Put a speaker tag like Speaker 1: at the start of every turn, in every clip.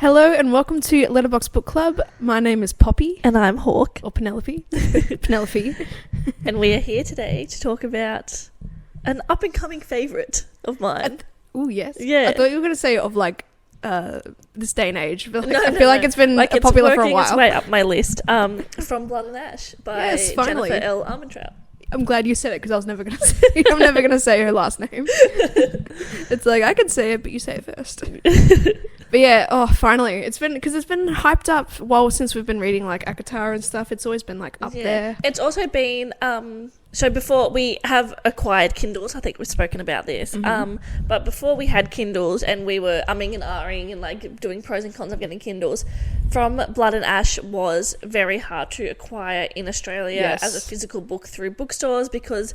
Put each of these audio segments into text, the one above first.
Speaker 1: Hello and welcome to Letterbox Book Club. My name is Poppy.
Speaker 2: And I'm Hawke.
Speaker 1: Or Penelope. Penelope.
Speaker 2: And we are here today to talk about an up-and-coming favourite of mine.
Speaker 1: Oh, yes.
Speaker 2: Yeah.
Speaker 1: I thought you were going to say of like this day and age. But I feel like it's been
Speaker 2: like
Speaker 1: popular for a while.
Speaker 2: It's way up my list. From Blood and Ash by
Speaker 1: finally.
Speaker 2: Jennifer L. Armentrout.
Speaker 1: I'm glad you said it because I was never going to say I'm never going to say her last name. It's like I can say it, but you say it first. But yeah, finally. It's been hyped up since we've been reading like ACOTAR and stuff. It's always been like up there.
Speaker 2: It's also been so before we have acquired Kindles, I think we've spoken about this. But before we had Kindles and we were umming and ahhing and like doing pros and cons of getting Kindles, From Blood and Ash was very hard to acquire in Australia as a physical book through bookstores because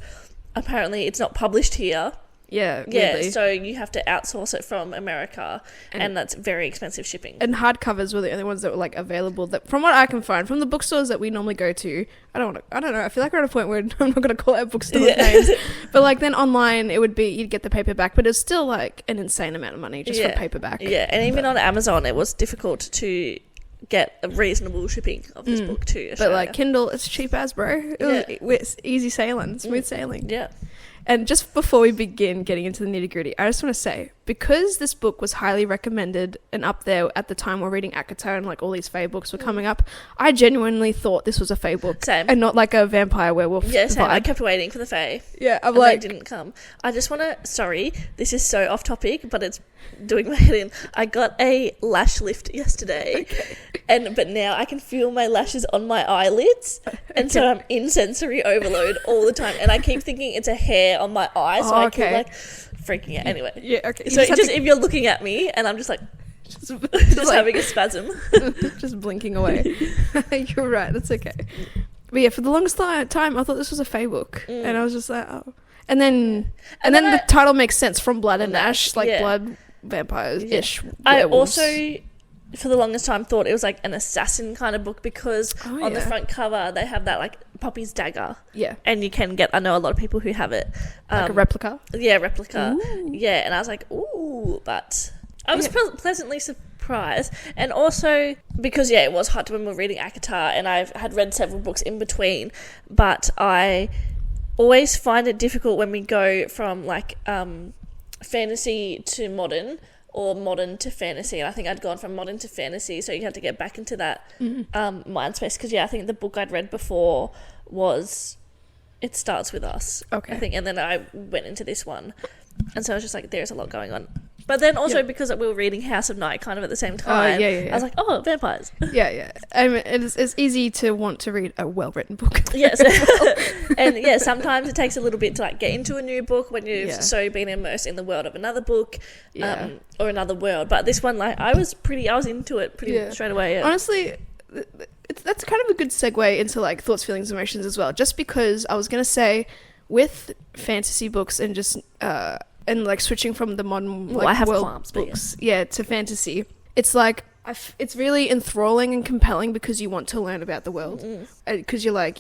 Speaker 2: apparently it's not published here.
Speaker 1: Yeah,
Speaker 2: weirdly. So you have to outsource it from America, and that's very expensive shipping. And
Speaker 1: hardcovers were the only ones that were like available. That, from what I can find, from the bookstores that we normally go to, I don't know. I feel like we're at a point where I'm not going to call out bookstore names, but like then online it would be you'd get the paperback, but it's still like an insane amount of money just for paperback.
Speaker 2: Yeah, and even on Amazon, it was difficult to get a reasonable shipping of this book to Australia.
Speaker 1: But like Kindle, it's cheap as, bro. It's easy sailing, smooth sailing.
Speaker 2: Yeah.
Speaker 1: And just before we begin getting into the nitty-gritty, I just want to say, because this book was highly recommended and up there at the time we're reading ACOTAR and like all these fae books were coming up, I genuinely thought this was a fae book.
Speaker 2: Same.
Speaker 1: And not like a vampire werewolf
Speaker 2: Yeah, same.
Speaker 1: vibe.
Speaker 2: I kept waiting for the fae.
Speaker 1: Yeah,
Speaker 2: and they didn't come. I just want to, sorry, this is so off topic, but it's doing my head in. I got a lash lift yesterday, but now I can feel my lashes on my eyelids, and so I'm in sensory overload all the time, and I keep thinking it's a hair on my eye, so I keep like freaking out. Anyway,
Speaker 1: yeah, okay.
Speaker 2: So just if you're looking at me, and I'm just like, just having a spasm,
Speaker 1: just blinking away. You're right. That's okay. But yeah, for the longest time, I thought this was a fae book, and I was just like, oh. And then the title makes sense, From Blood and Ash, like blood vampires-ish.
Speaker 2: I also, for the longest time, thought it was like an assassin kind of book because on the front cover they have that like Poppy's dagger. Yeah. And you can get, I know a lot of people who have it.
Speaker 1: Like a replica?
Speaker 2: Yeah, replica.
Speaker 1: Ooh.
Speaker 2: Yeah, and I was like, ooh, but I was pleasantly surprised. And also because, it was hard when we were reading ACOTAR, and I've had read several books in between, but I always find it difficult when we go from like fantasy to modern or modern to fantasy, and I think I'd gone from modern to fantasy, so you have to get back into that mind space because I think the book I'd read before was It Starts With Us, I think, and then I went into this one, and so I was just like, there's a lot going on. But then also because we were reading House of Night kind of at the same time, I was like, oh, vampires. Yeah.
Speaker 1: It's easy to want to read a well-written book.
Speaker 2: Yes. And sometimes it takes a little bit to like get into a new book when you've so been immersed in the world of another book or another world. But this one, like, I was into it pretty straight away. Yeah.
Speaker 1: Honestly, that's kind of a good segue into like thoughts, feelings, emotions as well. Just because I was going to say with fantasy books and just... and like switching from the modern world books to fantasy, it's like it's really enthralling and compelling because you want to learn about the world, because you're like,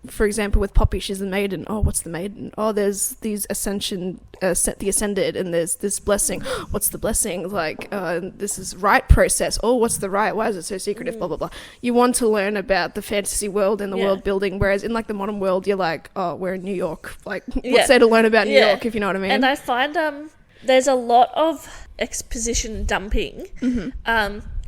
Speaker 1: for example with Poppy, she's the Maiden. Oh, what's the Maiden? Oh, there's these Ascension, the Ascended, and there's this blessing. What's the blessing? Like this is rite process. Oh, what's the rite? Why is it so secretive? Blah blah blah. You want to learn about the fantasy world and the world building, whereas in like the modern world you're like, oh, we're in New York, like what's there to learn about New York, if you know what I mean?
Speaker 2: And I find there's a lot of exposition dumping,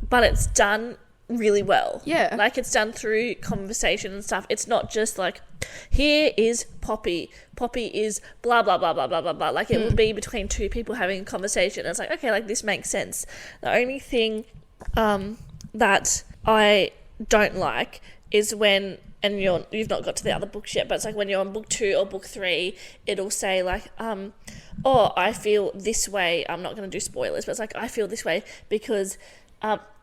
Speaker 2: but it's done really well. Yeah. Like, it's done through conversation and stuff. It's not just like, here is Poppy. Poppy is blah, blah, blah, blah, blah, blah, blah. Like, it will be between two people having a conversation. And it's like, okay, like, this makes sense. The only thing that I don't like is when, and you've not got to the other books yet, but it's like when you're on book 2 or book 3, it'll say like, oh, I feel this way. I'm not going to do spoilers, but it's like, I feel this way because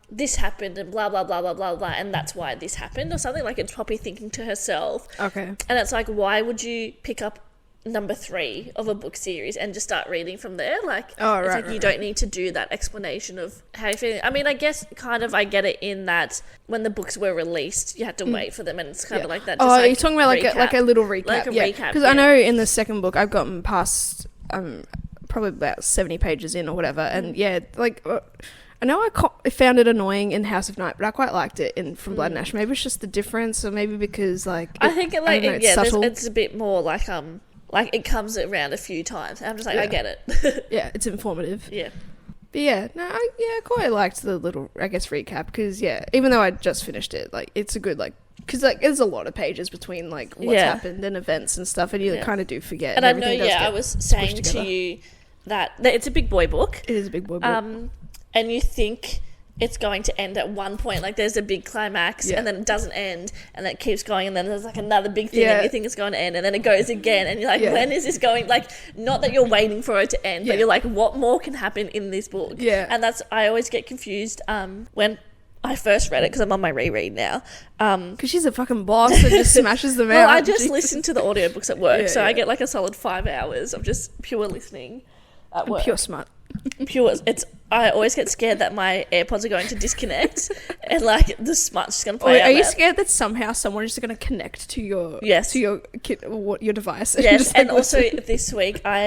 Speaker 2: this happened and blah, blah, blah, blah, blah, blah, and that's why this happened, or something. Like, it's Poppy thinking to herself. Okay. And it's like, why would you pick up number 3 of a book series and just start reading from there? Like, you don't need to do that explanation of how you're feeling. I mean, I guess kind of I get it in that when the books were released, you had to wait for them, and it's kind of like that. Just,
Speaker 1: you're talking about like a little recap.
Speaker 2: Like a recap.
Speaker 1: Because I know in the second book I've gotten past probably about 70 pages in or whatever, and I know I found it annoying in House of Night, but I quite liked it from Blood and Ash. Maybe it's just the difference, or maybe because like
Speaker 2: I think it's subtle. It's a bit more like it comes around a few times. I'm just like, I get it.
Speaker 1: Yeah, it's informative.
Speaker 2: Yeah.
Speaker 1: But I quite liked the little, I guess, recap because even though I just finished it, like it's a good because like there's a lot of pages between like what's happened and events and stuff, and you kind of do forget.
Speaker 2: And I know, I was saying to you that it's a big boy book.
Speaker 1: It is a big boy book.
Speaker 2: And you think it's going to end at one point, like there's a big climax, and then it doesn't end, and then it keeps going, and then there's like another big thing, and you think it's going to end, and then it goes again, and you're like, when is this going? Like, not that you're waiting for it to end, but you're like, what more can happen in this book? Yeah. And I always get confused when I first read it, because I'm on my reread now.
Speaker 1: Because she's a fucking boss that just smashes them out.
Speaker 2: Well, I just listen to the audiobooks at work, so I get like a solid 5 hours of just pure listening at work.
Speaker 1: Pure smart.
Speaker 2: I always get scared that my AirPods are going to disconnect and like the smart's just going to play out.
Speaker 1: Are you scared that somehow someone is going to connect to your your device?
Speaker 2: Yes, and also this week I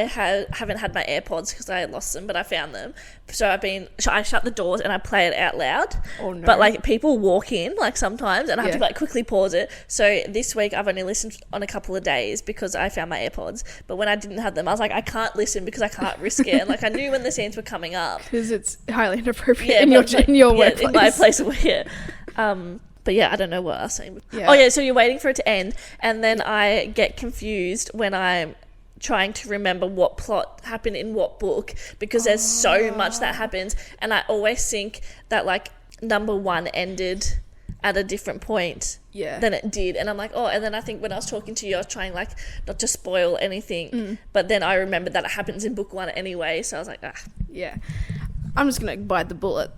Speaker 2: haven't had my AirPods because I lost them, but I found them. So I shut the doors and I play it out loud. Oh no! But like people walk in like sometimes, and I have to like quickly pause it. So this week I've only listened on a couple of days because I found my AirPods. But when I didn't have them, I was like, I can't listen because I can't risk it. And like I knew when the scenes were coming up
Speaker 1: because it's highly inappropriate in your workplace.
Speaker 2: In my place of work. But I don't know what I was saying. Yeah. So you're waiting for it to end, and then I get confused when I'm trying to remember what plot happened in what book, because there's so much that happens, and I always think that like number 1 ended at a different point than it did, and I'm like, and then I think when I was talking to you, I was trying like not to spoil anything, but then I remembered that it happens in book 1 anyway, so I was like,
Speaker 1: I'm just gonna bite the bullet.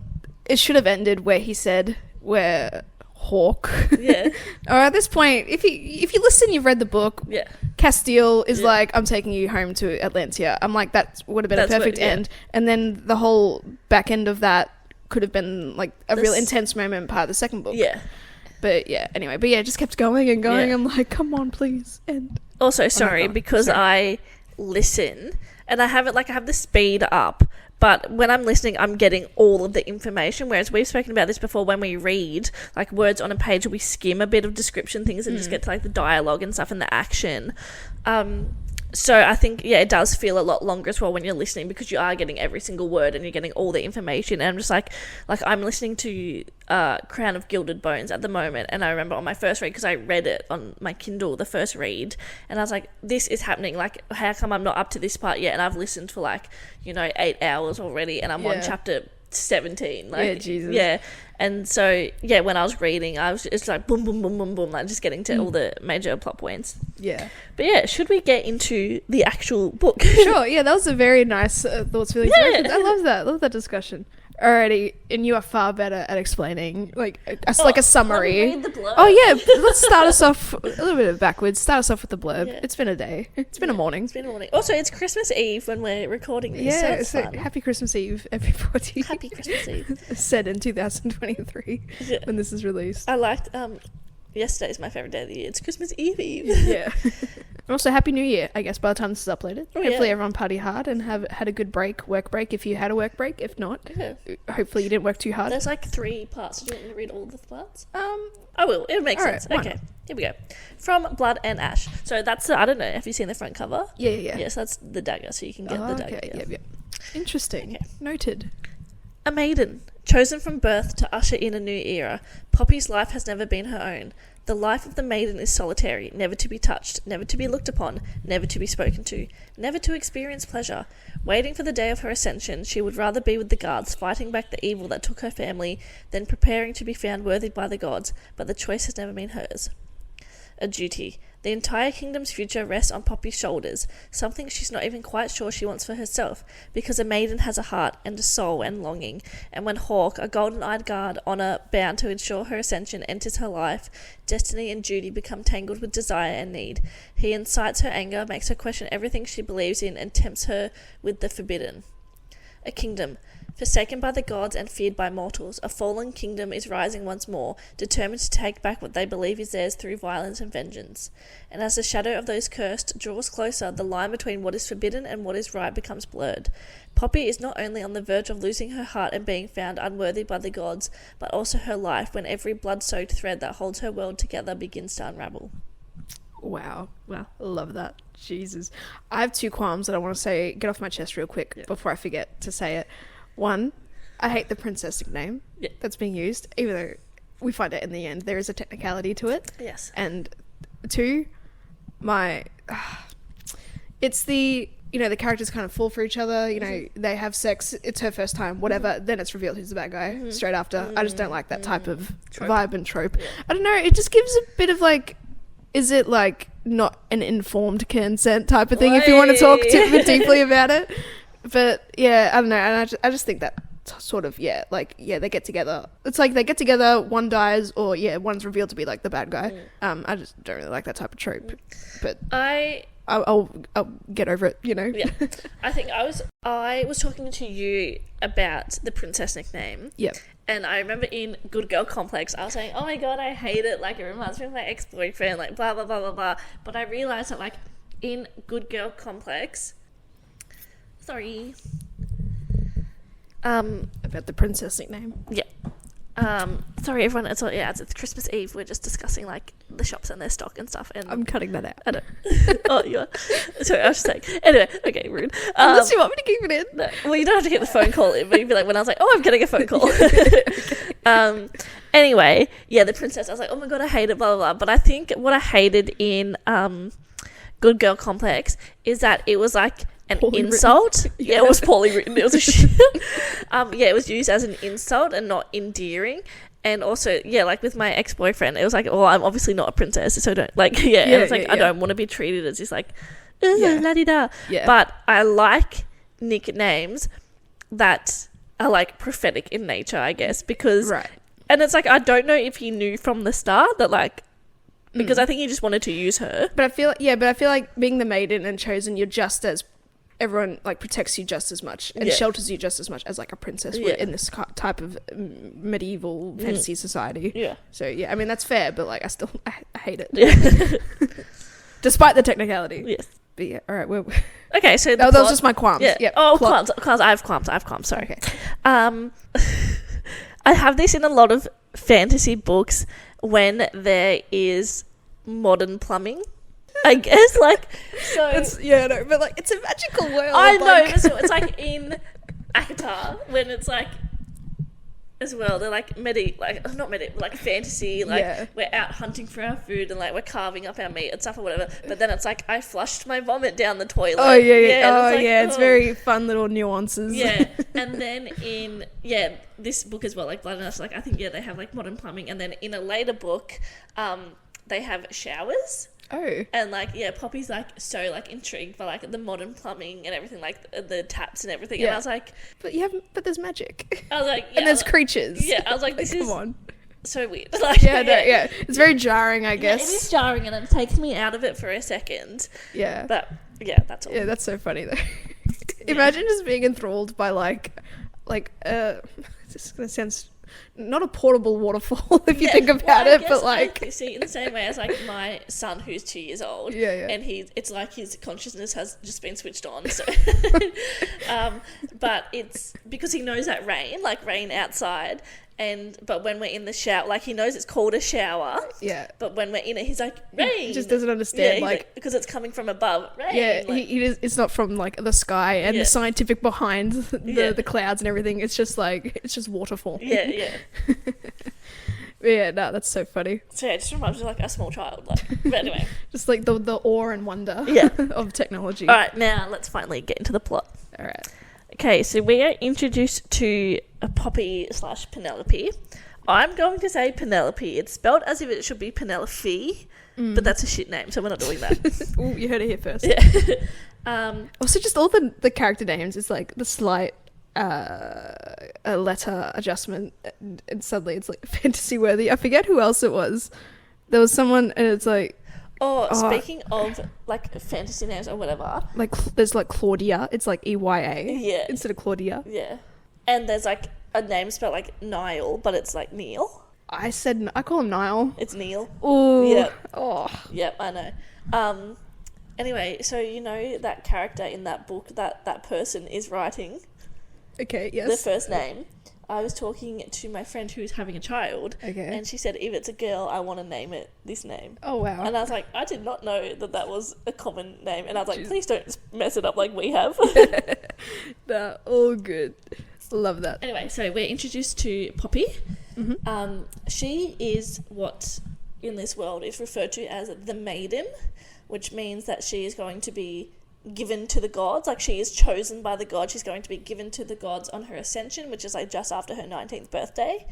Speaker 1: It should have ended where he said where Hawke. Yeah. Or at this point, if you listen, you've read the book. Yeah. Castile is like, I'm taking you home to Atlantia. I'm like, that would have been a perfect end. And then the whole back end of that could have been like a real intense moment part of the second book. Yeah. But anyway, it just kept going and going. Yeah. I'm like, come on, please end.
Speaker 2: Also, sorry, because I listen and I have the speed up. But when I'm listening, I'm getting all of the information, whereas we've spoken about this before when we read, like, words on a page, we skim a bit of description things and just get to, like, the dialogue and stuff and the action. So I think, it does feel a lot longer as well when you're listening, because you are getting every single word and you're getting all the information. And I'm just like I'm listening to Crown of Gilded Bones at the moment, and I remember on my first read, because I read it on my Kindle, the first read, and I was like, this is happening, like, how come I'm not up to this part yet? And I've listened for 8 hours already, and I'm on chapter 17. Jesus. And so when I was reading, I was just like boom boom boom boom boom, like just getting to all the major plot points. But should we get into the actual book?
Speaker 1: Sure. That was a very nice thoughts, feelings, emotions. I love that discussion. Alrighty, and you are far better at explaining like a summary.
Speaker 2: Read the blurb.
Speaker 1: Let's start us off a little bit backwards. Start us off with the blurb. It's been a day. It's been a morning.
Speaker 2: Also, it's Christmas Eve when we're recording this. So
Speaker 1: happy Christmas Eve, everybody.
Speaker 2: Happy Christmas Eve.
Speaker 1: Said in 2023 when this is released.
Speaker 2: I liked yesterday's my favourite day of the year. It's Christmas Eve.
Speaker 1: Also, Happy New Year, I guess, by the time this is uploaded. Hopefully everyone party hard and have had a good work break, if you had a work break. If not, hopefully you didn't work too hard.
Speaker 2: There's 3 parts. Do you want me to read all the parts? I will. It makes sense.
Speaker 1: Right,
Speaker 2: okay, here we go. From Blood and Ash. So that's, I don't know, have you seen the front cover?
Speaker 1: Yeah.
Speaker 2: Yes, that's the dagger, so you can get the dagger.
Speaker 1: Okay, yeah. Interesting. Okay. Noted.
Speaker 2: A maiden, chosen from birth to usher in a new era, Poppy's life has never been her own. The life of the maiden is solitary, never to be touched, never to be looked upon, never to be spoken to, never to experience pleasure. Waiting for the day of her ascension, she would rather be with the guards, fighting back the evil that took her family, than preparing to be found worthy by the gods, but the choice has never been hers. A duty. The entire kingdom's future rests on Poppy's shoulders, something she's not even quite sure she wants for herself, because a maiden has a heart and a soul and longing, and when Hawke, a golden-eyed guard, honour bound to ensure her ascension, enters her life, destiny and duty become tangled with desire and need. He incites her anger, makes her question everything she believes in, and tempts her with the forbidden. A kingdom. Forsaken by the gods and feared by mortals, a fallen kingdom is rising once more, determined to take back what they believe is theirs through violence and vengeance. And as the shadow of those cursed draws closer, the line between what is forbidden and what is right becomes blurred. Poppy is not only on the verge of losing her heart and being found unworthy by the gods, but also her life when every blood-soaked thread that holds her world together begins to unravel.
Speaker 1: Wow. I love that. Jesus. I have 2 qualms that I want to get off my chest real quick before I forget to say it. 1, I hate the princess nickname that's being used, even though we find out in the end there is a technicality to it.
Speaker 2: Yes.
Speaker 1: And 2, it's the, the characters kind of fall for each other, they have sex, it's her first time, whatever, then it's revealed who's the bad guy straight after. I just don't like that type of vibe and trope. Yeah. I don't know, it just gives a bit of is it not an informed consent type of thing if you want to talk deeply about it? But yeah, I don't know, and I just think that sort of, they get together. It's like they get together, one dies, or one's revealed to be the bad guy. I just don't really like that type of trope. But I'll get over it,
Speaker 2: Yeah, I think I was talking to you about the princess nickname.
Speaker 1: Yep.
Speaker 2: And I remember in Good Girl Complex, I was saying, oh my god, I hate it. It reminds me of my ex-boyfriend, blah, blah, blah, blah, blah. But I realised that, in Good Girl Complex... Sorry.
Speaker 1: About the princess nickname.
Speaker 2: Yeah. Sorry, everyone. It's Christmas Eve. We're just discussing, the shops and their stock and stuff. And
Speaker 1: I'm cutting that out.
Speaker 2: I don't... Oh, you are? Sorry, I was just saying. Anyway, okay, rude.
Speaker 1: Unless you want me to keep it in.
Speaker 2: No, well, you don't have to get the phone call in, but you'd be when I was I'm getting a phone call. Anyway, the princess, I was oh my god, I hate it, blah, blah, blah. But I think what I hated in Good Girl Complex is that it was an poorly insult. Yeah, it was poorly written. It was a shit. It was used as an insult and not endearing. And also, with my ex-boyfriend, it was I'm obviously not a princess, so don't, I don't want to be treated as this, la-di-da. Yeah. But I like nicknames that are, prophetic in nature, I guess, because...
Speaker 1: Right.
Speaker 2: And it's I don't know if he knew from the start that, because I think he just wanted to use her.
Speaker 1: But I feel like being the maiden and chosen, you're just as... Everyone protects you just as much and shelters you just as much as a princess would in this type of medieval fantasy society.
Speaker 2: Yeah.
Speaker 1: So I mean that's fair, but I hate it. Yeah. Despite the technicality.
Speaker 2: Yes.
Speaker 1: But yeah, all right.
Speaker 2: Okay, so
Speaker 1: that was just my qualms. Yeah.
Speaker 2: Oh, qualms. I have qualms. Sorry. Okay. I have this in a lot of fantasy books when there is modern plumbing. I guess, so...
Speaker 1: It's, but, it's a magical world.
Speaker 2: I know, so it's, in ACOTAR, when it's, as well, they're, not fantasy, we're out hunting for our food and, we're carving up our meat and stuff or whatever, but then it's, I flushed my vomit down the toilet.
Speaker 1: Oh, yeah. It's very fun little nuances.
Speaker 2: Yeah, and then in, this book as well, Blood and Ash, I think, they have, modern plumbing, and then in a later book, they have showers.
Speaker 1: Oh.
Speaker 2: And Poppy's so intrigued by the modern plumbing and everything, the taps and everything. Yeah. And I was
Speaker 1: but there's magic.
Speaker 2: I was
Speaker 1: and there's creatures.
Speaker 2: Yeah, I was this is
Speaker 1: on.
Speaker 2: So weird.
Speaker 1: It's very jarring, I guess.
Speaker 2: Yeah, it is jarring and it takes me out of it for a second.
Speaker 1: Yeah.
Speaker 2: But that's all.
Speaker 1: Yeah, that's so funny though. Imagine just being enthralled by this is gonna sound not a portable waterfall if you think about it, but
Speaker 2: I see in the same way as my son who's 2 years old, and it's his consciousness has just been switched on. So, but it's because he knows that rain outside, but when we're in the shower, he knows it's called a shower.
Speaker 1: Yeah.
Speaker 2: But when we're in it, he's rain.
Speaker 1: He just doesn't understand
Speaker 2: because it's coming from above. Rain.
Speaker 1: Yeah. It's not from the sky and the scientific behind the clouds and everything. It's just it's just waterfall.
Speaker 2: Yeah. Yeah.
Speaker 1: Yeah, no, that's so funny.
Speaker 2: So it just reminds me of a small child. But anyway.
Speaker 1: Just the awe and wonder of technology.
Speaker 2: All right, now let's finally get into the plot.
Speaker 1: All right.
Speaker 2: Okay, so we are introduced to a Poppy/Penelope. I'm going to say Penelope. It's spelled as if it should be Penelope, but that's a shit name, so we're not doing that.
Speaker 1: Ooh, you heard it here first.
Speaker 2: Yeah.
Speaker 1: Also, just all the character names is the slight a letter adjustment, and suddenly it's fantasy worthy. I forget who else it was. There was someone, and it's
Speaker 2: speaking of fantasy names or whatever,
Speaker 1: there's Claudia. It's EYA
Speaker 2: yeah
Speaker 1: instead of Claudia.
Speaker 2: yeah. And there's like a name spelled like Niall, but it's like Neil.
Speaker 1: I call him Niall.
Speaker 2: It's Neil.
Speaker 1: Ooh.
Speaker 2: Yeah.
Speaker 1: Oh.
Speaker 2: Yep, I know. Anyway, so you know that character in that book that person is writing.
Speaker 1: Okay, yes.
Speaker 2: The first name. I was talking to my friend who's having a child.
Speaker 1: Okay.
Speaker 2: And she said, if it's a girl, I want to name it this name.
Speaker 1: Oh, wow.
Speaker 2: And I was like, I did not know that was a common name. And I was like, please don't mess it up like we have.
Speaker 1: Nah, all good. Love that.
Speaker 2: Anyway, so we're introduced to Poppy.
Speaker 1: Mm-hmm.
Speaker 2: She is what in this world is referred to as the Maiden, which means that she is going to be given to the gods. Like, she is chosen by the gods. She's going to be given to the gods on her Ascension, which is like just after her 19th birthday.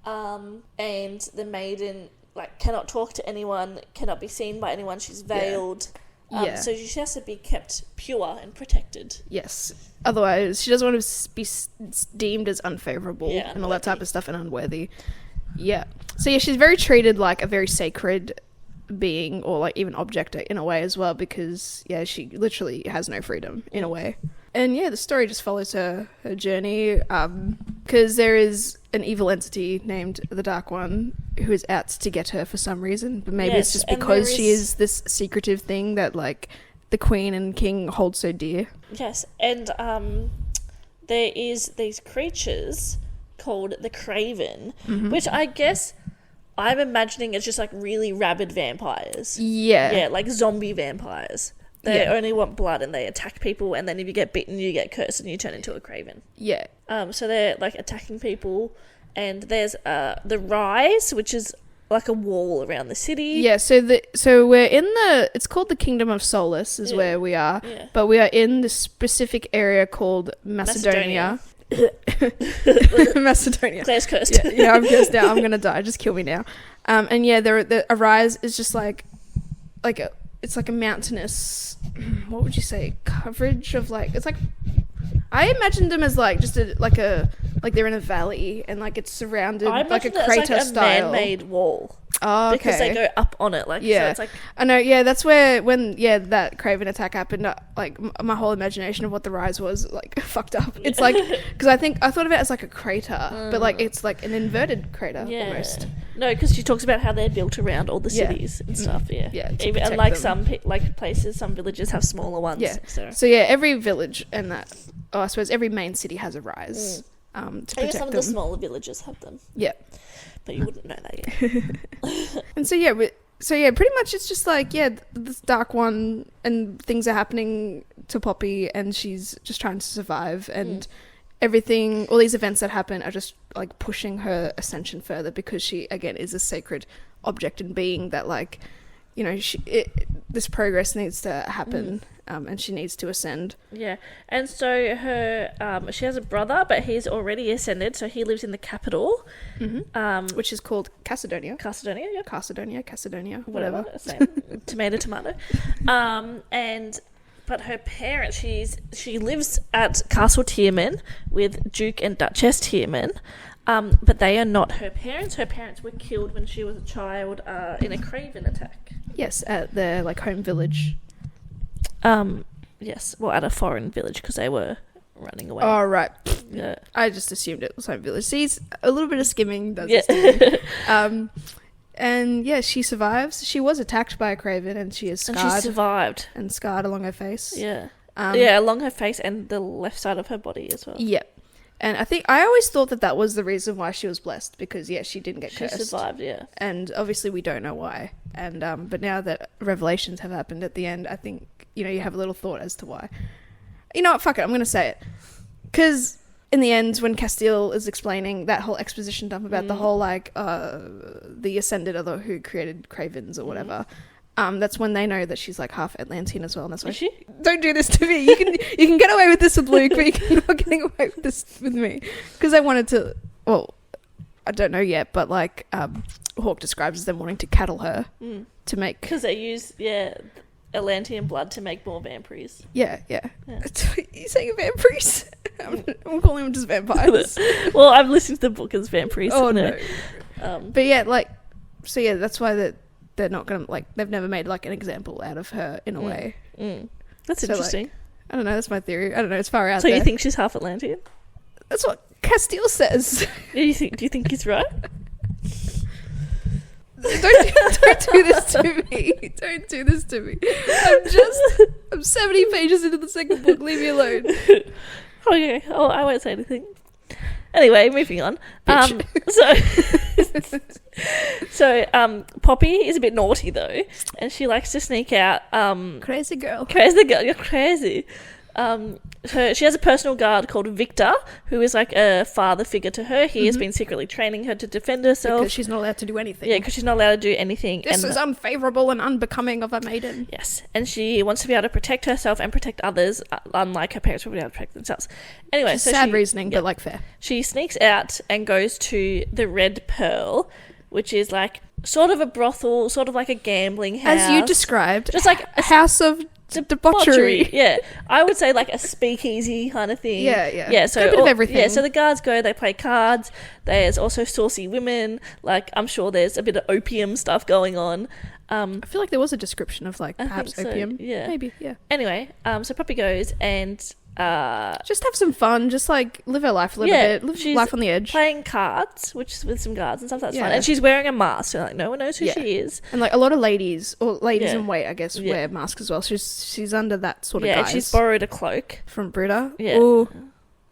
Speaker 2: And the Maiden like cannot talk to anyone, cannot be seen by anyone. She's veiled. So she has to be kept pure and protected.
Speaker 1: Yes. Otherwise, she doesn't want to be deemed as unfavourable and all that type of stuff and unworthy. Yeah. So, yeah, she's very treated like a very sacred being or, like, even object in a way as well because, yeah, she literally has no freedom in a way. And, yeah, the story just follows her journey because there is an evil entity named the Dark One who is out to get her for some reason. But maybe it's just because she is this secretive thing that, like, the Queen and King hold so dear.
Speaker 2: Yes, and there is these creatures called the Craven, which I guess I'm imagining it's just, like, really rabid vampires.
Speaker 1: Yeah.
Speaker 2: Yeah, like zombie vampires. They only want blood and they attack people, and then if you get bitten, you get cursed and you turn into a Craven.
Speaker 1: Yeah.
Speaker 2: So they're, like, attacking people, and there's the Rise, which is like a wall around the city.
Speaker 1: Yeah, so we're in it's called the Kingdom of Solace is where we are, but we are in the specific area called Macedonia. Macedonia.
Speaker 2: Claire's cursed.
Speaker 1: Yeah, I'm cursed now. I'm gonna die. Just kill me now. And yeah, the Arise is just it's like a mountainous, what would you say, coverage of like, it's like, I imagined them as like just like they're in a valley and like it's surrounded like a crater
Speaker 2: like
Speaker 1: style.
Speaker 2: A man-made wall.
Speaker 1: Oh, okay.
Speaker 2: Because they go up on it, like, so it's like.
Speaker 1: I know, yeah, that's when that Craven attack happened, like, my whole imagination of what the Rise was, like, fucked up. It's like, because I thought of it as like a crater, but like, it's like an inverted crater, almost.
Speaker 2: No, because she talks about how they're built around all the cities and stuff, Yeah, and like them. Some places, some villages have smaller ones.
Speaker 1: Yeah. So yeah, every village and I suppose every main city has a Rise. To protect
Speaker 2: Even some
Speaker 1: them.
Speaker 2: of the smaller villages have them.
Speaker 1: Yeah.
Speaker 2: But you wouldn't know that yet.
Speaker 1: And pretty much it's just like, this Dark One and things are happening to Poppy and she's just trying to survive and everything, all these events that happen are just like pushing her ascension further because she, again, is a sacred object and being that, like, you know, this progress needs to happen and she needs to ascend. Yeah.
Speaker 2: And so she has a brother, but he's already ascended, so he lives in the capital.
Speaker 1: Which is called Cassidonia.
Speaker 2: Cassidonia, yeah.
Speaker 1: Cassidonia, whatever.
Speaker 2: Same. Tomato. But her parents, she lives at Castle Tierman with Duke and Duchess Tierman. But they are not her parents. Her parents were killed when she was a child in a Craven attack.
Speaker 1: Yes, at their like home village.
Speaker 2: Yes, well, at a foreign village because they were running away.
Speaker 1: Oh, right.
Speaker 2: Yeah.
Speaker 1: I just assumed it was home village. See, a little bit of skimming does this. And yeah, she survives. She was attacked by a Craven and she is scarred.
Speaker 2: And she survived.
Speaker 1: And scarred along her face.
Speaker 2: Yeah. Along her face and the left side of her body as well.
Speaker 1: Yeah. And I always thought that was the reason why she was blessed because, she didn't get cursed.
Speaker 2: She survived, yeah.
Speaker 1: And obviously we don't know why. And but now that revelations have happened at the end, I think, you have a little thought as to why. You know what? Fuck it. I'm going to say it. Because in the end, when Castile is explaining that whole exposition dump about the whole, like, the Ascended or who created Cravens or whatever, that's when they know that she's like half Atlantean as well, and that's why
Speaker 2: she
Speaker 1: don't do this to me. You can get away with this with Luke, but you're not getting away with this with me because I wanted to. Well, I don't know yet, but like Hawke describes them wanting to cattle her to make
Speaker 2: because they use Atlantean blood to make more vampires.
Speaker 1: Yeah. You saying vampires? I'm calling them just vampires.
Speaker 2: Well, I've listened to the book as vampires.
Speaker 1: Oh no. But yeah, that's why they're not gonna they've never made like an example out of her in a way.
Speaker 2: That's interesting.
Speaker 1: I don't know, that's my theory. I don't know, it's far out
Speaker 2: so
Speaker 1: there.
Speaker 2: You think she's half Atlantean?
Speaker 1: That's what Castile says.
Speaker 2: Do you think he's right?
Speaker 1: Don't do this to me. Don't do this to me. I'm 70 pages into the second book. Leave me alone.
Speaker 2: Okay. Oh, I won't say anything. Anyway, moving on. So Poppy is a bit naughty though, and she likes to sneak out.
Speaker 1: Crazy girl.
Speaker 2: You're crazy. She has a personal guard called Victor, who is like a father figure to her. He has been secretly training her to defend herself.
Speaker 1: Because she's not allowed to do anything.
Speaker 2: Yeah, because she's not allowed to do anything.
Speaker 1: This is unfavourable and unbecoming of a maiden.
Speaker 2: Yes, and she wants to be able to protect herself and protect others, unlike her parents would be able to protect themselves. Anyway, so
Speaker 1: sad reasoning, but like fair.
Speaker 2: She sneaks out and goes to the Red Pearl, which is like sort of a brothel, sort of like a gambling house.
Speaker 1: As you described.
Speaker 2: Just like
Speaker 1: a house of debauchery.
Speaker 2: Yeah, I would say like a speakeasy kind of thing.
Speaker 1: Yeah.
Speaker 2: So
Speaker 1: a bit of everything.
Speaker 2: Yeah, so the guards go, they play cards. There's also saucy women. Like I'm sure there's a bit of opium stuff going on.
Speaker 1: I feel like there was a description of like perhaps opium.
Speaker 2: Yeah,
Speaker 1: maybe. Yeah.
Speaker 2: Anyway, so Poppy goes and
Speaker 1: just have some fun. Just like live her life a little bit. Live life on the edge.
Speaker 2: Playing cards, which is with some guards and stuff. That's fun. And she's wearing a mask, so like no one knows who she is.
Speaker 1: And like a lot of ladies in weight, I guess, wear masks as well. She's under that sort of guise.
Speaker 2: Yeah, she's borrowed a cloak
Speaker 1: from Britta.
Speaker 2: Yeah.
Speaker 1: Ooh,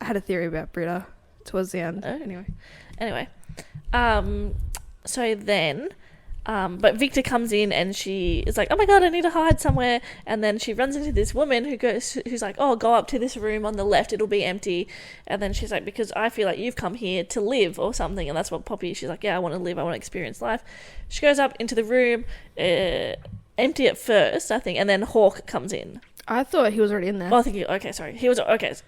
Speaker 1: I had a theory about Britta towards the end.
Speaker 2: Anyway, so then. But Victor comes in and she is like, oh my god, I need to hide somewhere. And then she runs into this woman who's like, oh, go up to this room on the left, it'll be empty. And then she's like, because I feel like you've come here to live or something. And that's what Poppy, she's like, yeah, I want to live, I want to experience life. She goes up into the room, empty at first, I think, and then Hawke comes in.
Speaker 1: I thought he was already in there.
Speaker 2: Oh, I think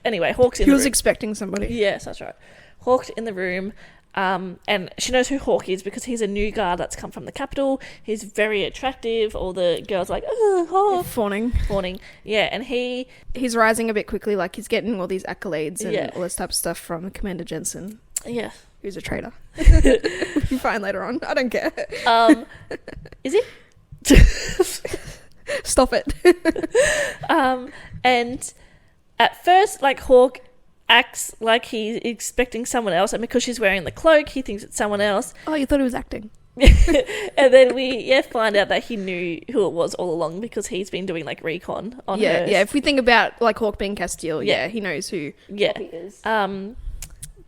Speaker 2: anyway, Hawke's in the room.
Speaker 1: He was expecting somebody.
Speaker 2: Yes, that's right. Hawke's in the room. And she knows who Hawke is because he's a new guard that's come from the capital. He's very attractive. All the girls are like, oh, Hawke. Fawning. Yeah, and
Speaker 1: he's rising a bit quickly. Like he's getting all these accolades and all this type of stuff from Commander Jensen.
Speaker 2: Yeah.
Speaker 1: Who's a traitor. We find later on. I don't care.
Speaker 2: Is he?
Speaker 1: Stop it.
Speaker 2: And at first, like Hawke acts like he's expecting someone else, and because she's wearing the cloak, he thinks it's someone else.
Speaker 1: Oh, you thought he was acting?
Speaker 2: And then we find out that he knew who it was all along because he's been doing like recon on her.
Speaker 1: Yeah. If we think about like Hawke being Castile, he knows who Poppy is.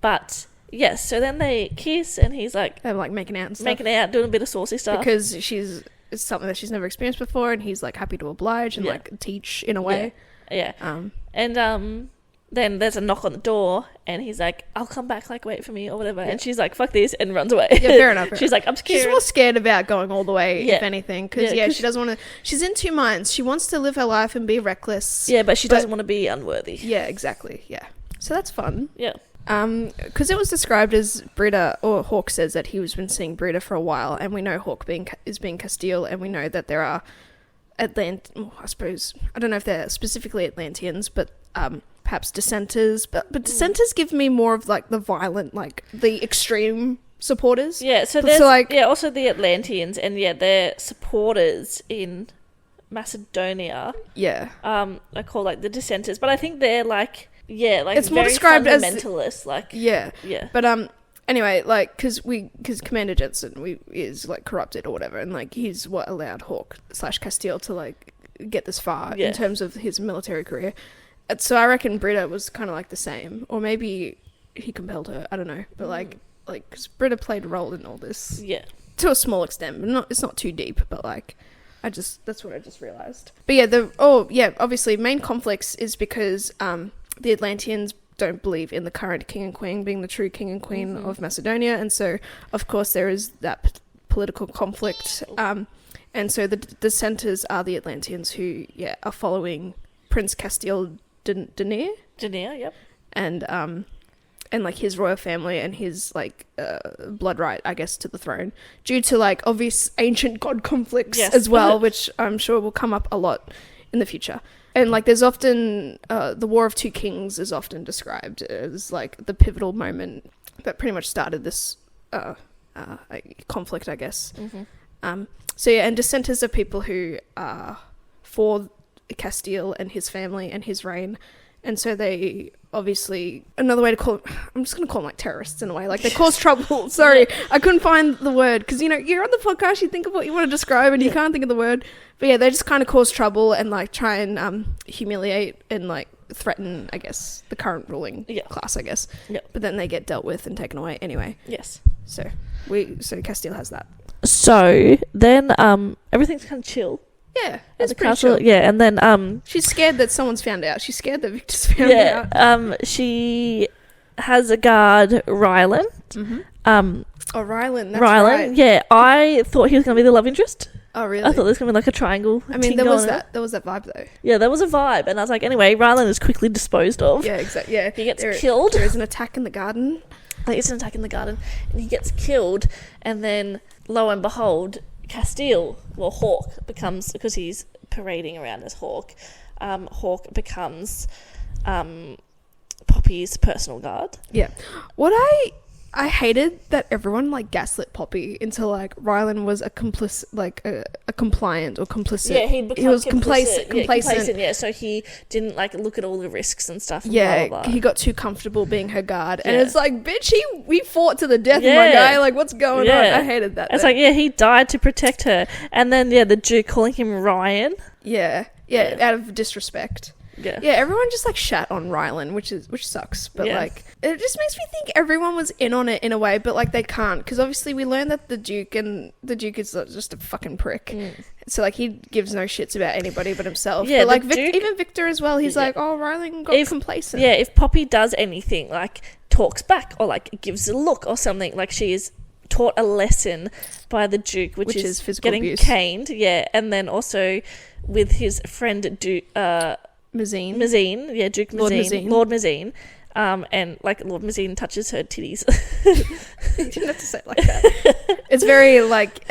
Speaker 2: But yes, so then they kiss, and he's like,
Speaker 1: they're like making out and stuff.
Speaker 2: Doing a bit of saucy stuff
Speaker 1: because it's something that she's never experienced before, and he's like happy to oblige and like teach in a way.
Speaker 2: Then there's a knock on the door, and he's like, I'll come back, like, wait for me, or whatever. Yeah. And she's like, fuck this, and runs away.
Speaker 1: Yeah, fair enough.
Speaker 2: She's like, I'm scared.
Speaker 1: She's more scared about going all the way, if anything, because, she doesn't want to... She's in two minds. She wants to live her life and be reckless.
Speaker 2: Yeah, but she doesn't want to be unworthy.
Speaker 1: Yeah, exactly, yeah. So that's fun.
Speaker 2: Yeah.
Speaker 1: Because it was described as Britta, or Hawke says that he was been seeing Britta for a while, and we know Hawke is being Castile, and we know that there are I suppose, I don't know if they're specifically Atlanteans, but... perhaps dissenters, but dissenters give me more of like the violent, like the extreme supporters.
Speaker 2: Yeah, so there's also the Atlanteans, and they're supporters in Macedonia.
Speaker 1: Yeah,
Speaker 2: I call like the dissenters, but I think they're like
Speaker 1: it's more
Speaker 2: very
Speaker 1: described as
Speaker 2: fundamentalists, like
Speaker 1: yeah. But anyway, like because Commander Jensen is like corrupted or whatever, and like he's what allowed Hawke / Castile to like get this far in terms of his military career. So I reckon Britta was kind of like the same, or maybe he compelled her. I don't know, but like because Britta played a role in all this, to a small extent, but it's not too deep. But like, that's what I just realized. But obviously, main conflicts is because the Atlanteans don't believe in the current king and queen being the true king and queen of Macedonia, and so of course there is that political conflict. And so the dissenters are the Atlanteans who are following Prince Castile Denier, yep, and like his royal family and his like blood right, I guess, to the throne, due to like obvious ancient god conflicts as well, which I'm sure will come up a lot in the future. And like there's often the War of Two Kings is often described as like the pivotal moment that pretty much started this conflict, I guess. So and dissenters are people who are for Castile and his family and his reign, And so they obviously, another way to call it, I'm just going to call them like terrorists in a way. Like they cause trouble. Sorry, I couldn't find the word because, you know, you're on the podcast, you think of what you want to describe and you can't think of the word. But yeah, they just kind of cause trouble and like try and humiliate and like threaten, I guess, the current ruling class, I guess. Yep. But then they get dealt with and taken away anyway.
Speaker 2: Yes.
Speaker 1: So Castile has that.
Speaker 2: So then everything's kind of chill.
Speaker 1: Yeah,
Speaker 2: it's pretty chill. Yeah, and then
Speaker 1: she's scared that someone's found out. She's scared that Victor's found out.
Speaker 2: Yeah, she has a guard, Rylan.
Speaker 1: Mm-hmm. Rylan, that's right.
Speaker 2: Yeah, I thought he was going to be the love interest.
Speaker 1: Oh, really?
Speaker 2: I thought there was going to be like a triangle.
Speaker 1: I mean, there was that vibe though.
Speaker 2: Yeah, there was a vibe, and I was like, anyway, Rylan is quickly disposed of.
Speaker 1: Yeah, exactly. Yeah,
Speaker 2: he gets killed.
Speaker 1: There is an attack in the garden.
Speaker 2: It's an attack in the garden, and he gets killed, and then lo and behold, Hawke becomes, because he's parading around as Hawke, Hawke becomes Poppy's personal guard.
Speaker 1: Yeah. What I hated that everyone like gaslit Poppy into like Rylan was a complicit, like a compliant or complicit.
Speaker 2: Yeah, he was complacent.
Speaker 1: Yeah,
Speaker 2: so he didn't like look at all the risks and stuff. And
Speaker 1: yeah,
Speaker 2: blah, blah, blah.
Speaker 1: He got too comfortable being her guard, and it's like, bitch, we fought to the death, my guy. Like, what's going on? I hated that.
Speaker 2: It's like, he died to protect her, and then the Duke calling him Ryan.
Speaker 1: Yeah, out of disrespect. Yeah, everyone just like shat on Rylan, which sucks. But like, it just makes me think everyone was in on it in a way, but like they can't, because obviously we learned that the Duke is just a fucking prick. So like he gives no shits about anybody but himself. Yeah, but like even Victor as well. He's like, oh, Rylan got complacent.
Speaker 2: Yeah, if Poppy does anything, like talks back or like gives a look or something, like she is taught a lesson by the Duke, which is physical getting abuse. Caned. Yeah, and then also with his friend Duke. Mazine, yeah, Duke Mazine, Lord Mazine, and like Lord Mazine touches her titties.
Speaker 1: You didn't have to say it like that. It's very like,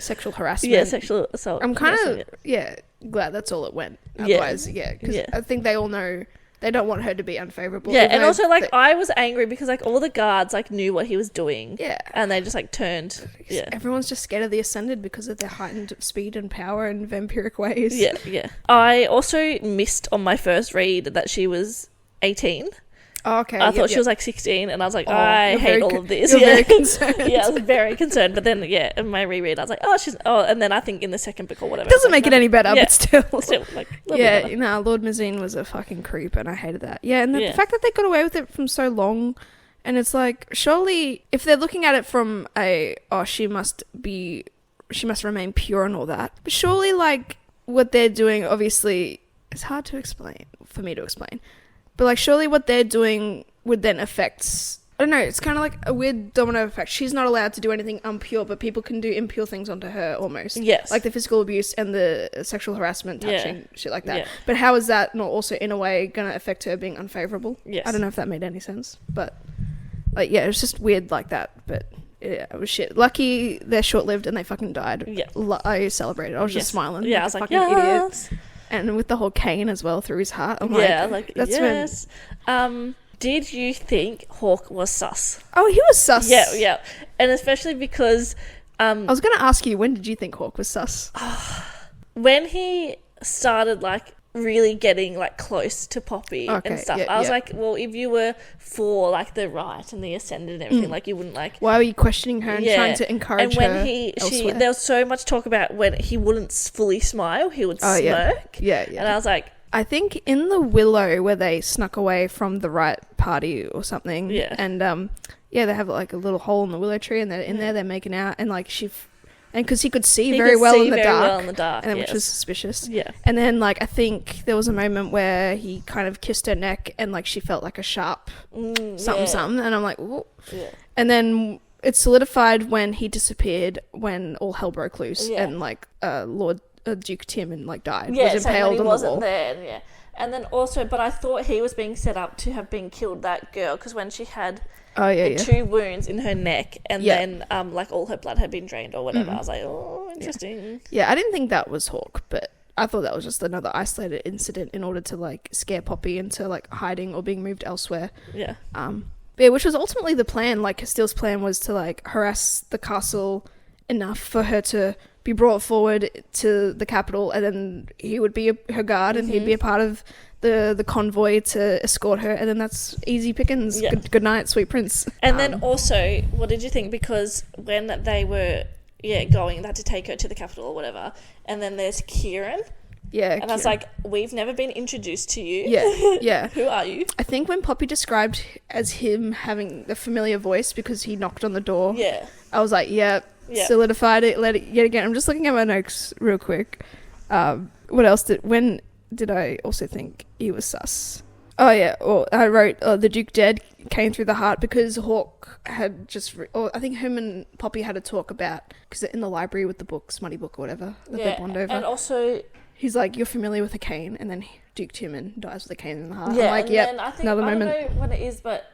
Speaker 1: sexual harassment.
Speaker 2: Yeah, sexual assault.
Speaker 1: I'm kind of glad that's all it went. Otherwise, because I think they all know they don't want her to be unfavorable.
Speaker 2: Yeah, and also like I was angry because like all the guards like knew what he was doing.
Speaker 1: Yeah,
Speaker 2: and they just like turned. Yeah,
Speaker 1: everyone's just scared of the Ascended because of their heightened speed and power and vampiric ways.
Speaker 2: Yeah. I also missed on my first read that she was 18.
Speaker 1: Oh, okay.
Speaker 2: I thought she was like 16, and I was like, I hate all of this.
Speaker 1: You're very concerned.
Speaker 2: Yeah, I was very concerned. But then, in my reread, I was like, and then I think in the second book or whatever.
Speaker 1: It doesn't make it any better, but still.
Speaker 2: Like,
Speaker 1: Lord Mazine was a fucking creep, and I hated that. Yeah, and the fact that they got away with it from so long, and it's like, surely, if they're looking at it from she must remain pure and all that, but surely, like, what they're doing, obviously, it's hard to explain, for me to explain. But, like, surely what they're doing would then affect... I don't know, it's kind of like a weird domino effect. She's not allowed to do anything impure, but people can do impure things onto her, almost.
Speaker 2: Yes.
Speaker 1: Like the physical abuse and the sexual harassment, touching, shit like that. Yeah. But how is that not also, in a way, going to affect her being unfavourable?
Speaker 2: Yes.
Speaker 1: I don't know if that made any sense. But, like, yeah, it was just weird like that. But, yeah, it was shit. Lucky they're short-lived and they fucking died.
Speaker 2: Yeah.
Speaker 1: I celebrated. I was just smiling.
Speaker 2: Yeah, I was like, yes!
Speaker 1: Idiot. And with the whole cane as well through his heart. I'm
Speaker 2: that's yes. Did you think Hawke was sus?
Speaker 1: Oh, he was sus.
Speaker 2: Yeah. And especially because...
Speaker 1: I was going to ask you, when did you think Hawke was sus?
Speaker 2: When he started, like, really getting, like, close to Poppy and stuff. I was like, well, if you were for, like, the right and the Ascended and everything, like, you wouldn't, like...
Speaker 1: Why were you questioning her and trying to encourage her?
Speaker 2: And when there was so much talk about when he wouldn't fully smile, he would smirk.
Speaker 1: Yeah.
Speaker 2: And I was like...
Speaker 1: I think in the Willow, where they snuck away from the right party or something, and they have like a little hole in the willow tree, and they're in there, they're making out, and like and because he could see very well in the dark, and then, which was suspicious. Yeah. And then like I think there was a moment where he kind of kissed her neck, and like she felt like a sharp something, and I'm like, ooh. Yeah. And then it solidified when he disappeared, when all hell broke loose, and like Lord Duke Tim like died.
Speaker 2: Yeah,
Speaker 1: was impaled
Speaker 2: so
Speaker 1: on
Speaker 2: wasn't
Speaker 1: the wall.
Speaker 2: There. Yeah. And then also, but I thought he was being set up to have been killed, that girl, because when she had two wounds in her neck, and then like all her blood had been drained or whatever, I was like, oh, interesting.
Speaker 1: Yeah, I didn't think that was Hawke, but I thought that was just another isolated incident in order to like scare Poppy into like hiding or being moved elsewhere.
Speaker 2: Yeah.
Speaker 1: Which was ultimately the plan. Like Castile's plan was to like harass the castle enough for her to be brought forward to the capital, and then he would be her guard, and he'd be a part of the convoy to escort her, and then that's easy pickings. Yeah. Good night, sweet prince.
Speaker 2: And then also, what did you think? Because when they were going, they had to take her to the capital or whatever, and then there's Kieran.
Speaker 1: Yeah,
Speaker 2: and I was like, we've never been introduced to you.
Speaker 1: Yeah.
Speaker 2: Who are you?
Speaker 1: I think when Poppy described as him having the familiar voice because he knocked on the door, I was like, solidified it, let it yet again. I'm just looking at my notes real quick. What else when did I also think he was sus? Oh yeah, well, I wrote the Duke dead came through the heart because Hawke had I think him and Poppy had a talk about, because they're in the library with the book, Smutty book or whatever that they bond over.
Speaker 2: And also,
Speaker 1: he's like, you're familiar with a cane, and then he duked him and dies with a cane in the heart.
Speaker 2: Yeah,
Speaker 1: I'm like,
Speaker 2: and then I think, another moment. I don't know what it is, but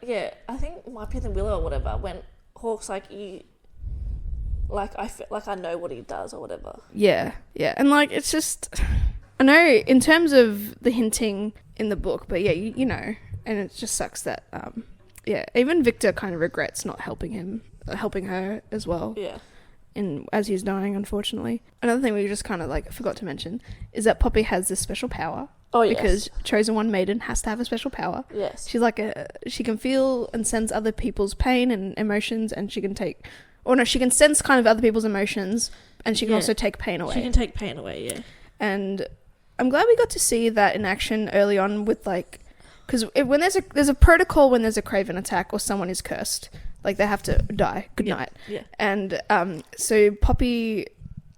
Speaker 2: I think it might be the Willow or whatever, when Hawke's like, I feel like I know what he does or whatever. Yeah, and like, it's just, I know in terms of the hinting in the book, but you know, and it just sucks that, even Victor kind of regrets not helping her as well. Yeah. As he's dying, unfortunately. Another thing we just kind of like forgot to mention is that Poppy has this special power. Oh, yes. Because Chosen One Maiden has to have a special power. Yes. She's like she can feel and sense other people's pain and emotions, and she can she can sense kind of other people's emotions, and she can also take pain away. She can take pain away, yeah.
Speaker 1: And I'm glad we got to see that in action early on with like, because when there's a protocol when there's a Craven attack or someone is cursed. Like, they have to die. Good night. Yeah. And so Poppy,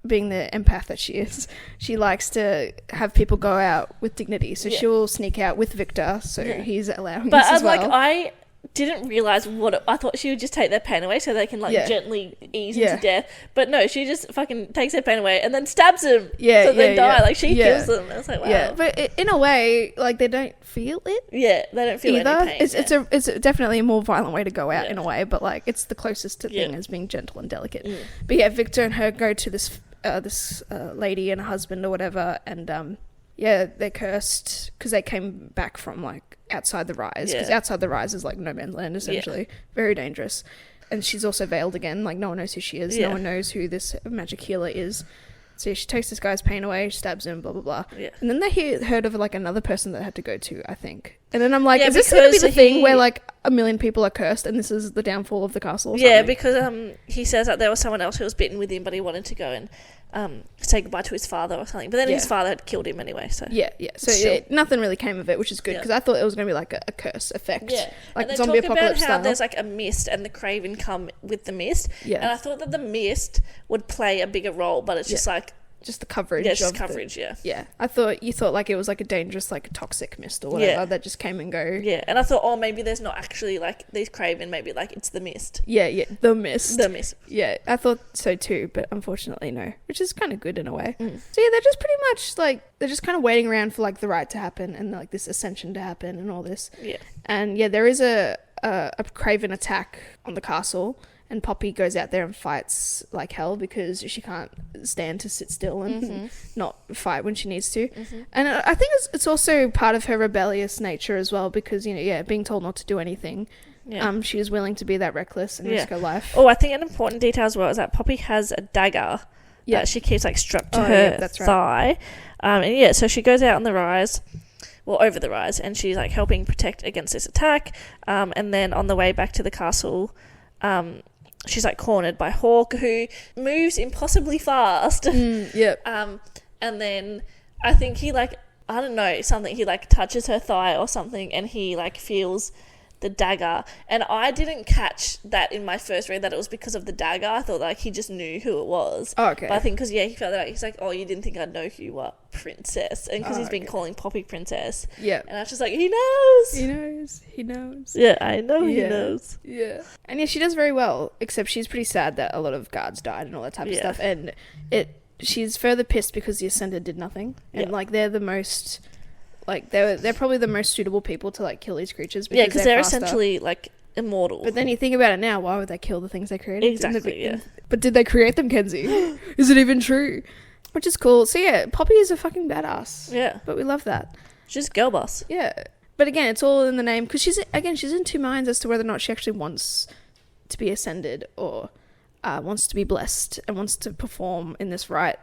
Speaker 1: being the empath that she is, she likes to have people go out with dignity. So she'll sneak out with Victor, so he's allowing this as well.
Speaker 2: But, I didn't realise I thought she would just take their pain away so they can, gently ease into death. But no, she just fucking takes their pain away and then stabs them so they die. Like, she kills them. I was like, wow.
Speaker 1: Yeah, but in a way, like, they don't feel it.
Speaker 2: Yeah, they don't feel either. Any pain.
Speaker 1: It's definitely a more violent way to go out in a way, but, like, it's the closest to thing as being gentle and delicate. Mm. But, Victor and her go to this lady and husband or whatever, and, they're cursed because they came back from, like, outside the rise, because outside the rise is like no man's land essentially. Very dangerous. And she's also veiled again, like no one knows who she is. No one knows who this magic healer is. So she takes this guy's pain away, stabs him, blah blah blah. And then they heard of like another person that had to go to, I think. And then I'm like, is this going to be the thing where like a million people are cursed and this is the downfall of the castle or something?
Speaker 2: Because he says that there was someone else who was bitten with him, but he wanted to go and say goodbye to his father or something. But then his father had killed him anyway. So
Speaker 1: So nothing really came of it, which is good, because I thought it was going to be like a curse effect. Like
Speaker 2: and
Speaker 1: zombie
Speaker 2: talk
Speaker 1: apocalypse
Speaker 2: about how
Speaker 1: style.
Speaker 2: there's like a mist and the Craven come with the mist. And I thought that the mist would play a bigger role, but it's just like...
Speaker 1: Just the coverage.
Speaker 2: Yeah, just coverage, Yeah,
Speaker 1: you thought like it was like a dangerous, like a toxic mist or whatever that just came and go.
Speaker 2: Yeah, and I thought, maybe there's not actually like these Craven, maybe like it's the mist.
Speaker 1: Yeah, the mist.
Speaker 2: The mist.
Speaker 1: Yeah, I thought so too, but unfortunately no, which is kind of good in a way. So they're just pretty much like, they're just kind of waiting around for like the right to happen and like this ascension to happen and all this. Yeah. And there is a Craven attack on the castle. And Poppy goes out there and fights like hell because she can't stand to sit still and not fight when she needs to. And I think it's also part of her rebellious nature as well, because, being told not to do anything, she is willing to be that reckless and risk her life.
Speaker 2: Oh, I think an important detail as well is that Poppy has a dagger that she keeps like strapped to her thigh. So she goes out on the rise. Well, over the rise, and she's like helping protect against this attack. And then on the way back to the castle, she's like cornered by Hawke, who moves impossibly fast. And then I think he like, I don't know, something, he like touches her thigh or something, and he like feels the dagger. And I didn't catch that in my first read, that it was because of the dagger. I thought like he just knew who it was. Oh, okay. But I think because he felt that, he's like, oh, you didn't think I'd know who you were, princess. And because he's been calling Poppy princess. Yeah. And I was just like, he knows. Yeah, I know he knows.
Speaker 1: Yeah. And she does very well, except she's pretty sad that a lot of guards died and all that type of stuff. And she's further pissed because the Ascended did nothing. And like they're the most... Like, they're probably the most suitable people to, like, kill these creatures.
Speaker 2: Because they're essentially, like, immortal.
Speaker 1: But then you think about it now, why would they kill the things they created?
Speaker 2: Exactly,
Speaker 1: But did they create them, Kenzie? Is it even true? Which is cool. So, Poppy is a fucking badass. Yeah. But we love that.
Speaker 2: She's girl boss.
Speaker 1: Yeah. But again, it's all in the name. Because she's in two minds as to whether or not she actually wants to be ascended or wants to be blessed and wants to perform in this rite.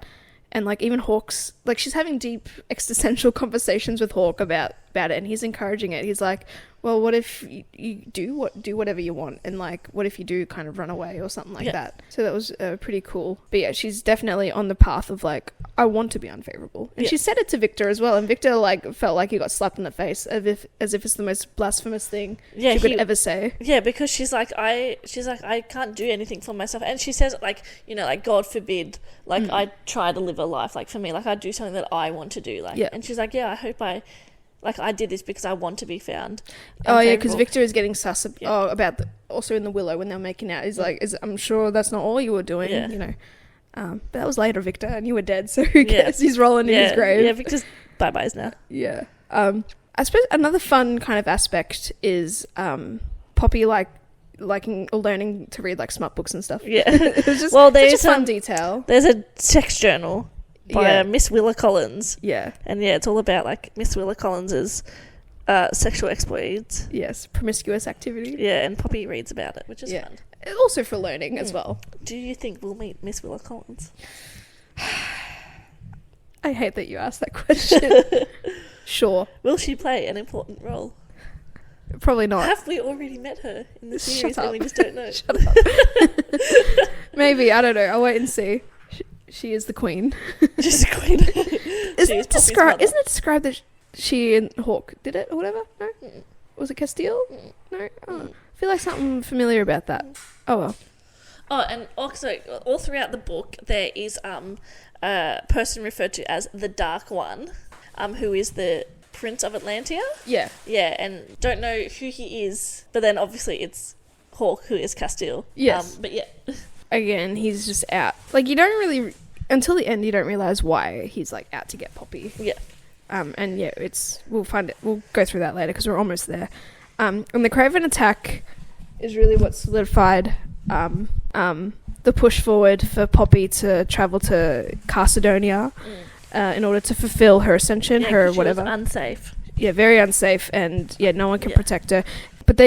Speaker 1: And, like, even Hawke's... Like, she's having deep existential conversations with Hawke about about it, and he's encouraging it. He's like, well, what if you do whatever you want, and like, what if you do kind of run away or something like that? So that was pretty cool. But yeah, she's definitely on the path of like, I want to be unfavorable, and she said it to Victor as well, and Victor like felt like he got slapped in the face as if it's the most blasphemous thing she could ever say. Yeah,
Speaker 2: because she's like, I can't do anything for myself, and she says like, you know, like, God forbid, like I try to live a life, like for me, like I do something that I want to do, like, and she's like, I hope I did this because I want to be found.
Speaker 1: Oh yeah, because Victor is getting sus about also in the Willow when they're making out. He's like, I'm sure that's not all you were doing, you know. But that was later, Victor, and you were dead, so who cares? He's rolling in his grave.
Speaker 2: Yeah, Victor's bye-byes now.
Speaker 1: Yeah. I suppose another fun kind of aspect is Poppy liking or learning to read like smart books and stuff. Yeah. It was just such a fun detail.
Speaker 2: There's a sex journal by Miss Willa Collins.
Speaker 1: Yeah.
Speaker 2: And it's all about like Miss Willa Collins's sexual exploits.
Speaker 1: Yes, promiscuous activity.
Speaker 2: Yeah, and Poppy reads about it, which is fun.
Speaker 1: Also for learning as well.
Speaker 2: Do you think we'll meet Miss Willa Collins?
Speaker 1: I hate that you asked that question. Sure.
Speaker 2: Will she play an important role?
Speaker 1: Probably not.
Speaker 2: Have we already met her in the series and we just don't know?
Speaker 1: Shut up. Maybe, I don't know. I'll wait and see. She is the queen.
Speaker 2: She's the queen.
Speaker 1: Isn't it described that she and Hawke did it or whatever? No? Was it Castile? No? Oh, I feel like something familiar about that. Oh well.
Speaker 2: Oh, and also all throughout the book there is a person referred to as the Dark One, who is the Prince of Atlantia. Yeah. Yeah, and don't know who he is, but then obviously it's Hawke who is Castile.
Speaker 1: Yes.
Speaker 2: But yeah.
Speaker 1: Again, he's just out. Like, you don't really... Until the end, you don't realise why he's, like, out to get Poppy.
Speaker 2: Yeah.
Speaker 1: And, yeah, we'll find it. We'll go through that later, because we're almost there. And the Craven attack is really what solidified the push forward for Poppy to travel to Carcedonia in order to fulfill her ascension, her whatever.
Speaker 2: She was unsafe.
Speaker 1: Yeah, very unsafe, and, no one can protect her. But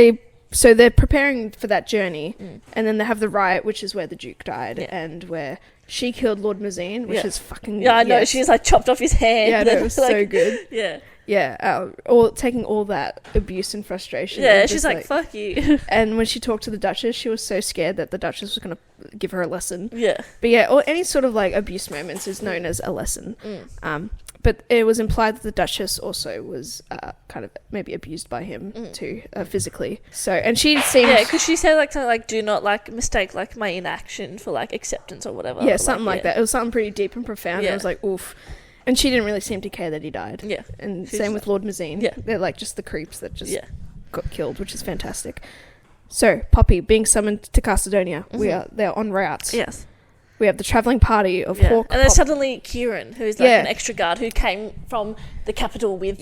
Speaker 1: So they're preparing for that journey, and then they have the riot, which is where the Duke died, and where she killed Lord Mazine, which is fucking...
Speaker 2: Yeah, I know. Yes. She's, like, chopped off his hand.
Speaker 1: Yeah, that was so good.
Speaker 2: Yeah.
Speaker 1: Yeah, taking all that abuse and frustration.
Speaker 2: Yeah,
Speaker 1: and
Speaker 2: she's like, fuck you.
Speaker 1: And when she talked to the Duchess, she was so scared that the Duchess was going to give her a lesson.
Speaker 2: Yeah.
Speaker 1: But yeah, or any sort of, like, abuse moments is known as a lesson. But it was implied that the Duchess also was kind of maybe abused by him too, physically. So, and she seemed...
Speaker 2: Yeah, because she said, like, something like, do not, like, mistake, like, my inaction for, like, acceptance or whatever.
Speaker 1: Yeah, something like that. It was something pretty deep and profound. Yeah. I was like, oof. And she didn't really seem to care that he died.
Speaker 2: Yeah.
Speaker 1: And same with Lord Mazine. Yeah. They're, like, just the creeps that just got killed, which is fantastic. So, Poppy being summoned to Carcedonia. They're en route.
Speaker 2: Yes.
Speaker 1: We have the travelling party of Hawke.
Speaker 2: And then suddenly Kieran, who's like an extra guard who came from the capital with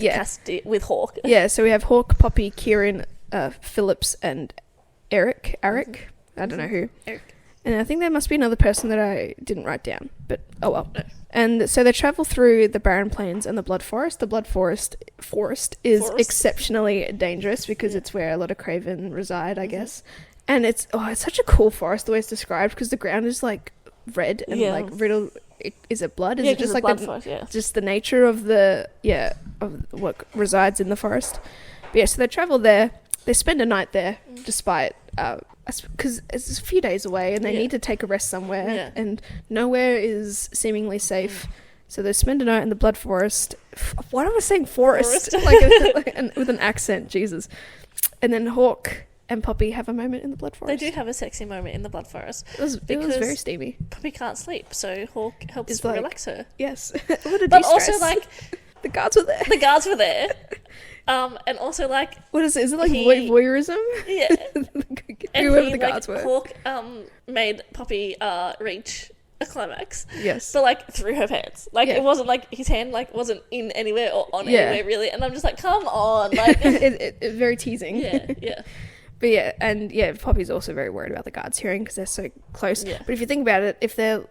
Speaker 2: with Hawke.
Speaker 1: Yeah, so we have Hawke, Poppy, Kieran, Phillips, and Eric. I don't know who.
Speaker 2: Eric.
Speaker 1: And I think there must be another person that I didn't write down, but oh well. No. And so they travel through the barren plains and the Blood Forest. The Blood Forest is exceptionally dangerous because it's where a lot of Craven reside, I guess. And it's such a cool forest the way it's described because the ground is like red and like riddled. Is it blood? Is it just like just the nature of of what resides in the forest? But yeah, so they travel there. They spend a night there, despite because it's a few days away, and they need to take a rest somewhere, and nowhere is seemingly safe. So they spend a night in the Blood Forest. Why am I saying forest? With an accent, Jesus. And then Hawke and Poppy have a moment in the Blood Forest.
Speaker 2: They do have a sexy moment in the Blood Forest.
Speaker 1: It was very steamy.
Speaker 2: Poppy can't sleep, so Hawke helps relax her.
Speaker 1: Yes.
Speaker 2: But also, like...
Speaker 1: the guards were there.
Speaker 2: And also, like...
Speaker 1: What is it? Is it like voyeurism?
Speaker 2: Yeah.
Speaker 1: Whoever the guards were.
Speaker 2: Hawke made Poppy reach a climax.
Speaker 1: Yes.
Speaker 2: But, like, through her pants. Like, it wasn't, like, his hand, like, wasn't in anywhere or on anywhere, really. And I'm just like, come on. Like,
Speaker 1: it's very teasing.
Speaker 2: Yeah.
Speaker 1: But yeah, Poppy's also very worried about the guards hearing because they're so close. Yeah. But if you think about it, if they're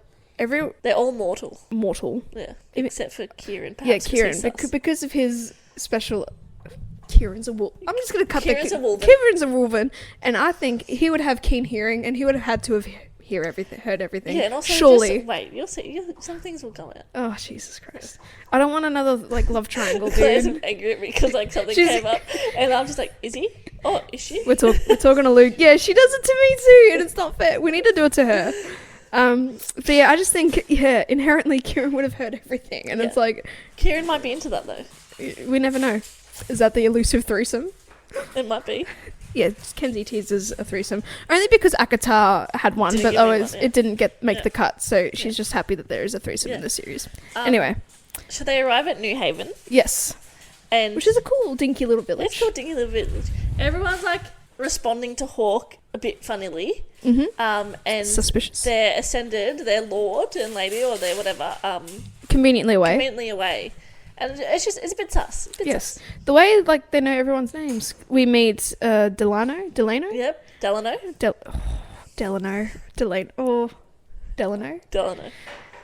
Speaker 2: all mortal. Yeah. Except for Kieran, perhaps.
Speaker 1: Yeah, Kieran. Because of his special... Kieran's a wolf. I'm just going to cut
Speaker 2: Kieran's a wolven.
Speaker 1: Kieran's a wolven. And I think he would have keen hearing and he would have had to have heard everything.
Speaker 2: Yeah, and also
Speaker 1: surely.
Speaker 2: Wait, you'll see. Some things will come out.
Speaker 1: Oh, Jesus Christ. I don't want another, like, love triangle, dude.
Speaker 2: Claire's angry at me because, like, something came up. And I'm just like, is he? Oh, is she?
Speaker 1: We're talking to Luke. Yeah, she does it to me too, and it's not fair. We need to do it to her. But yeah, I just think, inherently Kieran would have heard everything. And it's like...
Speaker 2: Kieran might be into that, though.
Speaker 1: We never know. Is that the elusive threesome?
Speaker 2: It might be.
Speaker 1: Yeah, Kenzie teases a threesome. Only because Akatar had one, but it didn't make the cut. So she's just happy that there is a threesome in the series. Anyway.
Speaker 2: So they arrive at New Haven.
Speaker 1: Yes.
Speaker 2: Which
Speaker 1: is a cool, dinky little village.
Speaker 2: It's a cool, dinky little village. Everyone's, like, responding to Hawke a bit funnily.
Speaker 1: Mm-hmm.
Speaker 2: And
Speaker 1: suspicious.
Speaker 2: They're ascended, their lord and lady, or their whatever.
Speaker 1: Conveniently away. And it's a bit sus. Yes. The way, like, they know everyone's names. We meet Delano?
Speaker 2: Yep. Delano.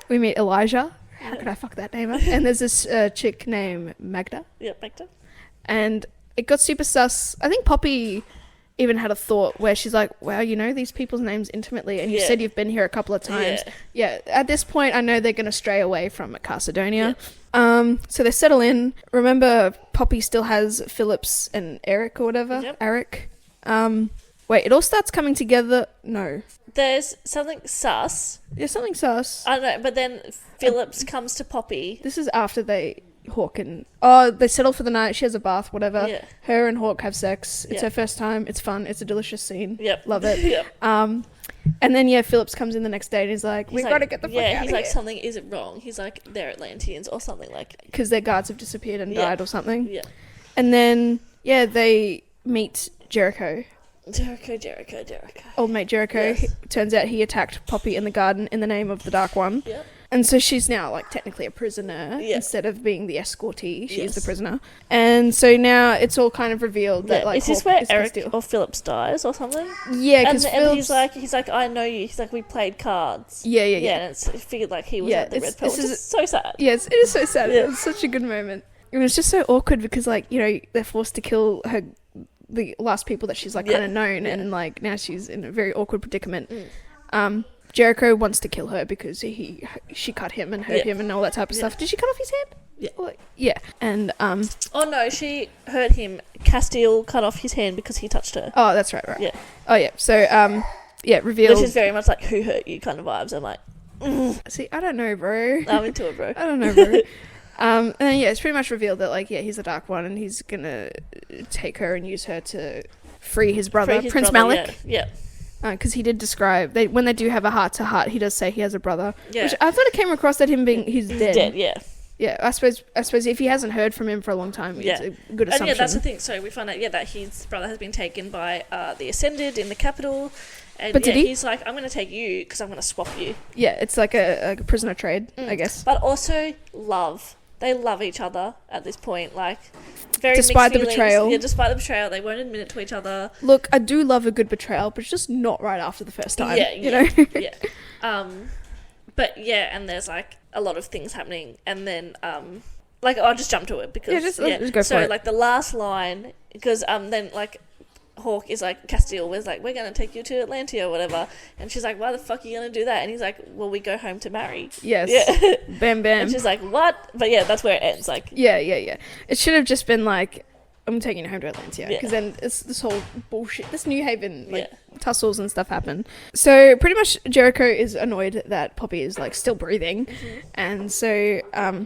Speaker 1: We meet Elijah. How could I fuck that name up? And there's this chick named Magda.
Speaker 2: Yep, Magda.
Speaker 1: And it got super sus. I think Poppy even had a thought where she's like, wow, you know these people's names intimately, and you said you've been here a couple of times. Yeah, at this point, I know they're going to stray away from Carcedonia. So they settle in. Remember, Poppy still has Phillips and Eric or whatever.
Speaker 2: Yep.
Speaker 1: Eric. Wait, it all starts coming together. No.
Speaker 2: There's something sus.
Speaker 1: There's something sus.
Speaker 2: I don't know, but then Phillips comes to Poppy.
Speaker 1: This is after they settle for the night. She has a bath, whatever. Yeah. Her and Hawke have sex. It's her first time. It's fun. It's a delicious scene.
Speaker 2: Yep.
Speaker 1: Love it.
Speaker 2: Yep.
Speaker 1: And then, Phillips comes in the next day and he's like, we got to get the fuck out of here.
Speaker 2: Yeah, he's like, something isn't wrong. He's like, they're Atlanteans or something like...
Speaker 1: Because their guards have disappeared and died or something.
Speaker 2: Yeah.
Speaker 1: And then, they meet Jericho.
Speaker 2: Jericho.
Speaker 1: Old mate Jericho.
Speaker 2: Yes.
Speaker 1: Turns out he attacked Poppy in the garden in the name of the Dark One.
Speaker 2: Yep.
Speaker 1: And so she's now, like, technically a prisoner instead of being the escortee. She's the prisoner. And so now it's all kind of revealed that, like,
Speaker 2: is this where Eric or Phillips dies or something?
Speaker 1: Yeah, because
Speaker 2: and he's like, I know you. He's like, we played cards.
Speaker 1: Yeah.
Speaker 2: And it figured like he was at the red pill, which is so sad.
Speaker 1: Yes, it is so sad. Yeah. It's such a good moment. And it's just so awkward because, like, they're forced to kill the last people that she's, like, kind of known. Yeah. And, like, now she's in a very awkward predicament. Jericho wants to kill her because she cut him and hurt him and all that type of stuff. Did she cut off his head? Yeah. And
Speaker 2: oh no, she hurt him. Castile cut off his hand because he touched her.
Speaker 1: Oh, that's right.
Speaker 2: Yeah.
Speaker 1: Oh yeah. So revealed.
Speaker 2: Which is very much like who hurt you kind of vibes. I'm like,
Speaker 1: see, I don't know, bro.
Speaker 2: I'm into it, bro.
Speaker 1: I don't know, bro. And then, it's pretty much revealed that, like, he's the Dark One and he's gonna take her and use her to free his brother, Prince Malik.
Speaker 2: Yeah.
Speaker 1: Because he did describe when they do have a heart-to-heart, he does say he has a brother. Yeah. Which I thought it came across that him being he's dead.
Speaker 2: Yeah.
Speaker 1: Yeah, I suppose if he hasn't heard from him for a long time, it's a good assumption.
Speaker 2: And that's the thing. So we find out that his brother has been taken by the Ascended in the capital. And but he's like, I'm going to take you because I'm going to swap you. Yeah,
Speaker 1: it's like a prisoner trade, I guess.
Speaker 2: But also love. They love each other at this point, like very
Speaker 1: despite
Speaker 2: mixed
Speaker 1: the betrayal.
Speaker 2: Yeah, despite the betrayal, they won't admit it to each other.
Speaker 1: Look, I do love a good betrayal, but it's just not right after the first time. You know.
Speaker 2: But and there's like a lot of things happening, and then like I'll just jump to it because
Speaker 1: just go for it.
Speaker 2: Like the last line, because then like Hawke is like, Castile was like, we're going to take you to Atlantia or whatever. And she's like, why the fuck are you going to do that? And he's like, well, we go home to marry.
Speaker 1: Yes. Yeah. Bam, bam.
Speaker 2: And she's like, what? But that's where it ends. Like,
Speaker 1: yeah. It should have just been like, I'm taking you home to Atlantia. Because then it's this whole bullshit, this New Haven, like, tussles and stuff happen. So pretty much Jericho is annoyed that Poppy is like still breathing. Mm-hmm. And so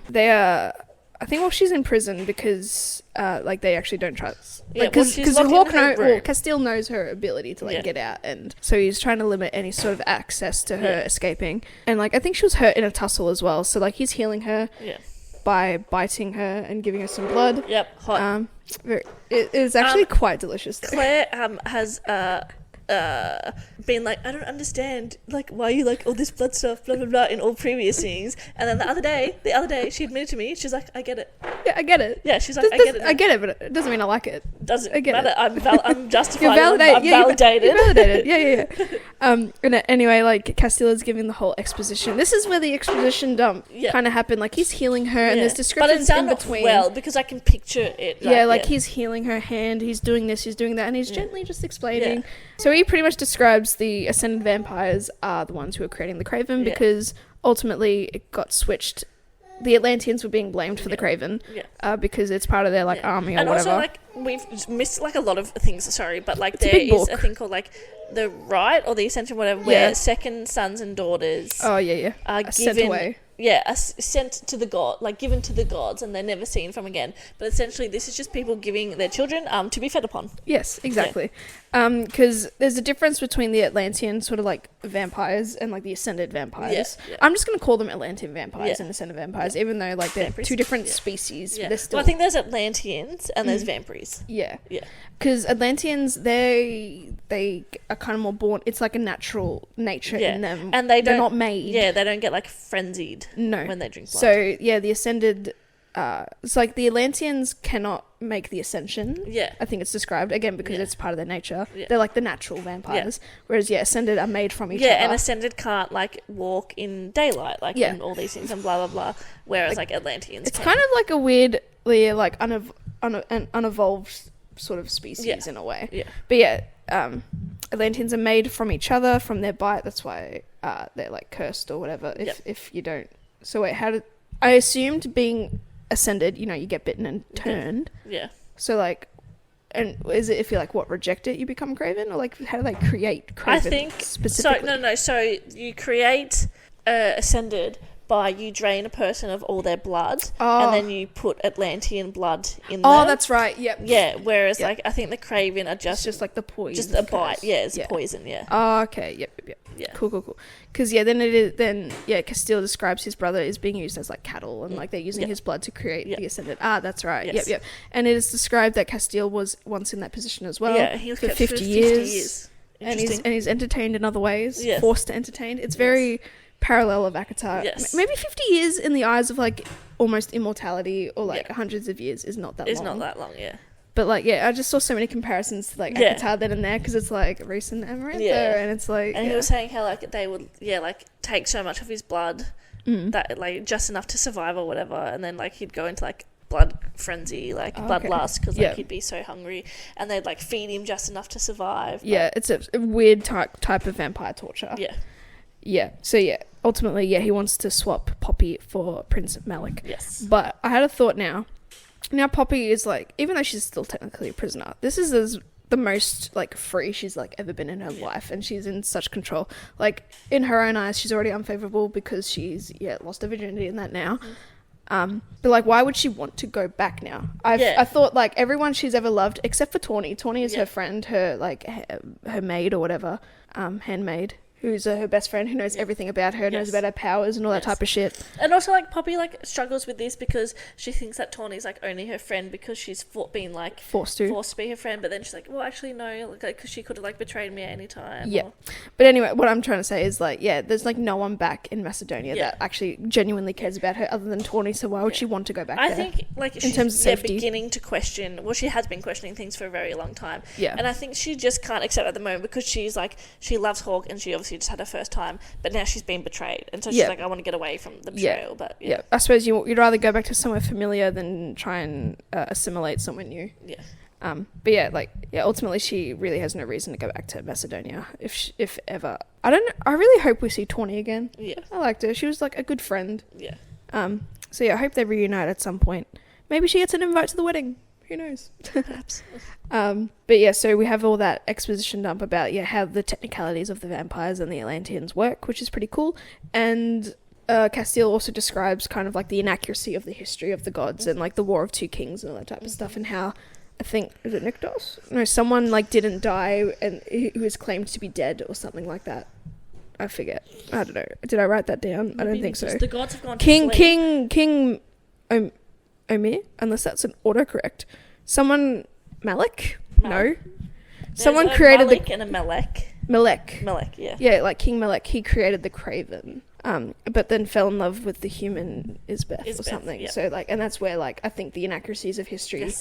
Speaker 1: they are... I think she's in prison because like they actually don't trust. Because Castile knows her ability to get out, and so he's trying to limit any sort of access to her escaping. And like I think she was hurt in a tussle as well, so like he's healing her by biting her and giving her some blood.
Speaker 2: Yep, hot.
Speaker 1: It is actually quite delicious.
Speaker 2: Claire has been like, I don't understand, like, why you like all this blood stuff, blah blah blah, in all previous scenes. And then the other day she admitted to me, she's like, I get it.
Speaker 1: Yeah, I get it.
Speaker 2: Yeah, she's like, I get it.
Speaker 1: I get it, but it doesn't mean I like it.
Speaker 2: Doesn't matter. I'm justified.
Speaker 1: I'm validated.
Speaker 2: You're
Speaker 1: validated. Yeah. And anyway, like Castilla's giving the whole exposition. This is where the exposition dump kind of happened. Like he's healing her, and there's descriptions in between.
Speaker 2: Well, because I can picture it.
Speaker 1: Like he's healing her hand. He's doing this. He's doing that, and he's gently just explaining. Yeah. So he pretty much describes yes, the Ascended vampires are the ones who are creating the Craven because ultimately it got switched. The Atlanteans were being blamed for the Craven because it's part of their army or
Speaker 2: and
Speaker 1: whatever.
Speaker 2: And also we've missed a lot of things. Sorry, but there is a thing called the Rite or the Ascension, whatever, where second sons and daughters.
Speaker 1: Are
Speaker 2: given,
Speaker 1: sent away.
Speaker 2: Yeah, sent to the god, given to the gods, and they're never seen from again. But essentially, this is just people giving their children to be fed upon.
Speaker 1: Yes, exactly. Because there's a difference between the Atlantean sort of vampires and the Ascended vampires. Yeah. I'm just going to call them Atlantean vampires and Ascended vampires, even though they're two different species.
Speaker 2: Yeah.
Speaker 1: They're still...
Speaker 2: Well, I think there's Atlanteans and there's vampires.
Speaker 1: Yeah. Yeah. Because Atlanteans, they are kind of more born. It's a natural nature in them, and they're not made.
Speaker 2: Yeah, they don't get frenzied. No. When they drink blood.
Speaker 1: So the Ascended, it's the Atlanteans cannot make the Ascension. Yeah, I think it's described again because it's part of their nature. Yeah. They're the natural vampires, whereas Ascended are made from each other.
Speaker 2: Yeah, and Ascended can't walk in daylight, and all these things and blah blah blah. Whereas Atlanteans,
Speaker 1: it's kind of a weirdly an unevolved sort of species in a way. Yeah, but Atlanteans are made from each other, from their bite. That's why they're cursed or whatever. If you don't. So wait, I assumed being Ascended, you get bitten and turned. Yeah. So and is it if you reject it, you become Craven, or how do they create Craven?
Speaker 2: I think
Speaker 1: specifically.
Speaker 2: So you create Ascended by you drain a person of all their blood, and then you put Atlantean blood in there.
Speaker 1: Oh, that's right. Yep.
Speaker 2: Yeah. Whereas I think the Craven are just
Speaker 1: the poison,
Speaker 2: just a bite. Yeah, it's poison. Yeah.
Speaker 1: Oh, okay. Yep. Yeah. Cool. Because Castile describes his brother as being used as cattle, and they're using his blood to create the Ascended. Ah, that's right. Yes. Yep. And it is described that Castile was once in that position as well.
Speaker 2: Yeah, he was
Speaker 1: for 50 years. And he's entertained in other ways. Yes. Forced to entertain. It's very parallel of Akatar. Yes. Maybe 50 years in the eyes of almost immortality or hundreds of years is not that long.
Speaker 2: It's not that long, yeah.
Speaker 1: But I just saw so many comparisons to Akatar then and there because it's Reese and Amarantha and it's
Speaker 2: and he was saying how they would take so much of his blood that just enough to survive or whatever, and then he'd go into blood frenzy, bloodlust, because he'd be so hungry, and they'd feed him just enough to survive.
Speaker 1: Yeah, it's a weird type of vampire torture. Yeah. So ultimately he wants to swap Poppy for Prince Malik. Yes. But I had a thought now. Now Poppy is even though she's still technically a prisoner, this is the most free she's ever been in her life, and she's in such control. In her own eyes, she's already unfavorable because she's lost her virginity and that now. But why would she want to go back now? I thought everyone she's ever loved except for Tawny. Tawny is her friend, her her maid or whatever, handmaid. Who's her best friend, who knows everything about her, knows about her powers and all that type of shit.
Speaker 2: And also, Poppy, struggles with this because she thinks that Tawny's, only her friend because she's been,
Speaker 1: forced to be her
Speaker 2: friend. But then she's well, actually, no, because she could have, betrayed me at any time.
Speaker 1: Yeah. But anyway, what I'm trying to say is, there's, no one back in Macedonia that actually genuinely cares about her other than Tawny, so why would she want to go back there?
Speaker 2: I think,
Speaker 1: in
Speaker 2: she's
Speaker 1: terms of safety.
Speaker 2: Beginning to question, she has been questioning things for a very long time.
Speaker 1: Yeah.
Speaker 2: And I think she just can't accept at the moment because she's, she loves Hawke and she obviously just had her first time. But now she's been betrayed, and so she's I want to get away from the betrayal. But
Speaker 1: I suppose you'd rather go back to somewhere familiar than try and assimilate somewhere new. But ultimately she really has no reason to go back to Macedonia if ever. I really hope we see Tawny again. I liked her. She was a good friend. So I hope they reunite at some point. Maybe she gets an invite to the wedding. Who knows?
Speaker 2: Perhaps.
Speaker 1: But so we have all that exposition dump about how the technicalities of the vampires and the Atlanteans work, which is pretty cool. And Castile also describes kind of the inaccuracy of the history of the gods and the War of Two Kings and all that type of stuff, and how I think is it Nyktos? No, someone didn't die and who was claimed to be dead or something like that. I forget. I don't know. Did I write that down? Maybe I don't think so.
Speaker 2: The gods have gone
Speaker 1: King Omir, unless that's an autocorrect. Someone Malik? No. Someone created
Speaker 2: Malik and a Melek.
Speaker 1: Melek,
Speaker 2: yeah.
Speaker 1: Yeah, King Melek, he created the Craven. But then fell in love with the human Isbeth or something. Yep. So and that's where I think the inaccuracies of history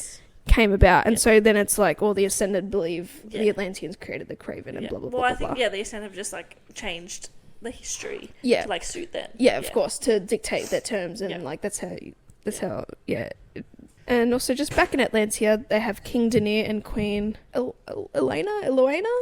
Speaker 1: came about. And so then it's all the Ascended believe the Atlanteans created the Craven and blah blah blah.
Speaker 2: Well, I
Speaker 1: think
Speaker 2: the Ascended have just changed the history to suit them.
Speaker 1: Yeah, of course, to dictate their terms and that's how. And also just back in Atlantia, they have King Denir and Queen Eloana,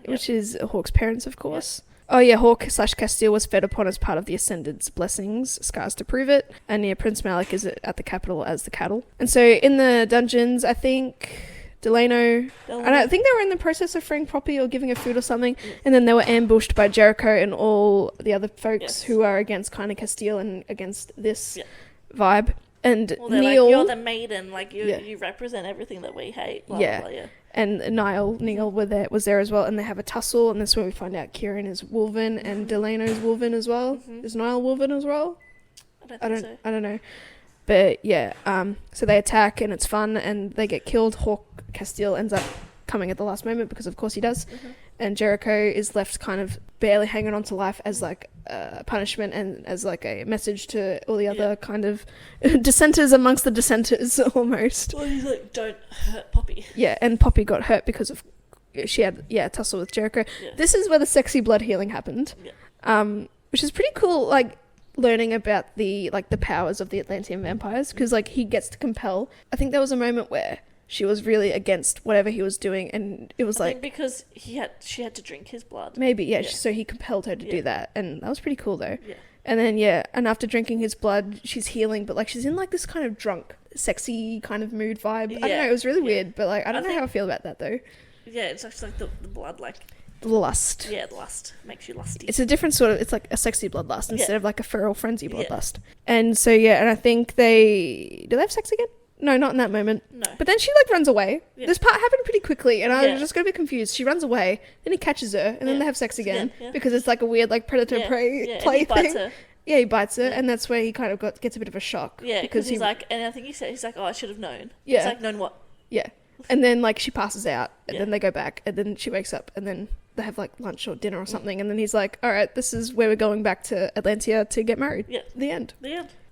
Speaker 1: which is Hawke's parents, of course. Yeah. Oh yeah, Hawke/Castile was fed upon as part of the Ascendant's blessings, scars to prove it, and yeah, Prince Malik is at the capital as the cattle. And so in the dungeons, I think Delano, and I think they were in the process of freeing Poppy or giving her food or something, and then they were ambushed by Jericho and all the other folks who are against kind of Castile and against this vibe. And Neil,
Speaker 2: like, you're the Maiden, like you represent everything that we hate. Blah, blah, blah,
Speaker 1: and Neil was there as well, and they have a tussle, and that's where we find out Kieran is Wolven and Delano's Wolven as well. Is Niall Wolven as well? I don't know. But yeah, so they attack and it's fun and they get killed. Hawke Castile ends up coming at the last moment because of course he does. And Jericho is left kind of barely hanging on to life as like punishment and as like a message to all the other kind of dissenters amongst the dissenters almost.
Speaker 2: Well, he's like, don't hurt Poppy.
Speaker 1: Yeah, and Poppy got hurt because of she had a tussle with Jericho. This is where the sexy blood healing happened, which is pretty cool, like learning about the powers of the Atlantean vampires, because like he gets to compel. I think there was a moment where she was really against whatever he was doing, and it was like
Speaker 2: because she had to drink his blood.
Speaker 1: Maybe, so he compelled her to do that, and that was pretty cool though. And then and after drinking his blood, she's healing, but like she's in like this kind of drunk, sexy kind of mood vibe. I don't know, it was really weird, but like I don't know how I feel about that though. Yeah,
Speaker 2: it's actually like the blood, like
Speaker 1: the lust.
Speaker 2: Yeah, the lust makes you lusty.
Speaker 1: It's a different sort of, it's like a sexy bloodlust instead of like a feral frenzy bloodlust. And so and I think do they have sex again? No, not in that moment.
Speaker 2: No.
Speaker 1: But then she like runs away. This part happened pretty quickly and I was just gonna be confused. She runs away, then he catches her, and then they have sex again because it's like a weird like predator-prey play thing. Her. Yeah, he bites her, and that's where he kind of gets a bit of a shock.
Speaker 2: Yeah, because he's like, and I think he's like, oh, I should have known. Yeah. It's like, known what?
Speaker 1: Yeah. And then like she passes out, and then they go back, and then she wakes up, and then they have like lunch or dinner or something, and then he's like, all right, this is where we're going back to Atlantia to get married. Yeah. The end.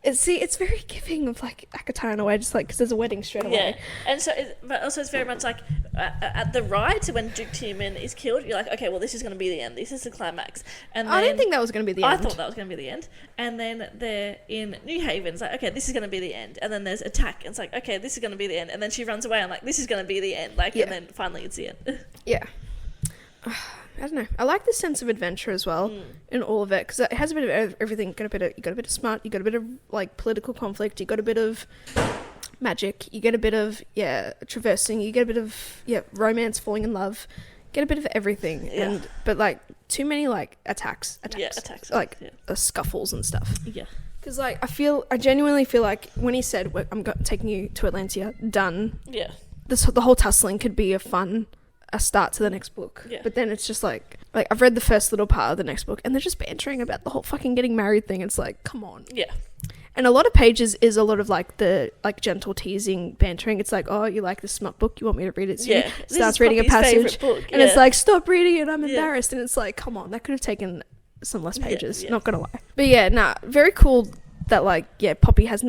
Speaker 1: It's very giving of like Akatar in a way, just like because there's a wedding straight away.
Speaker 2: Yeah, and so, but also it's very much like at the ride when Duke Tierman is killed, you're like, okay, well this is going to be the end. This is the climax. And
Speaker 1: I didn't think that was going to be the end.
Speaker 2: I thought that was going to be the end. And then they're in New Haven. It's like, okay, this is going to be the end. And then there's attack. And it's like, okay, this is going to be the end. And then she runs away. I'm like, this is going to be the end. Like, and then finally it's the end.
Speaker 1: Yeah. I don't know. I like the sense of adventure as well in all of it, because it has a bit of everything. You got a bit of smart. You got a bit of like political conflict. You got a bit of magic. You get a bit of traversing. You get a bit of romance, falling in love. Get a bit of everything. Yeah. But like too many like attacks. Like scuffles and stuff. Yeah. Because like I genuinely feel like when he said I'm taking you to Atlantia, done. Yeah. The whole tussling could be a start to the next book, but then it's just like I've read the first little part of the next book and they're just bantering about the whole fucking getting married thing. It's like, come on. And a lot of pages is a lot of like the like gentle teasing bantering. It's like, oh, you like this smut book, you want me to read it? So starts reading a passage and it's like, stop reading it, I'm embarrassed. And it's like, come on, that could have taken some less pages, not gonna lie. But very cool that like Poppy has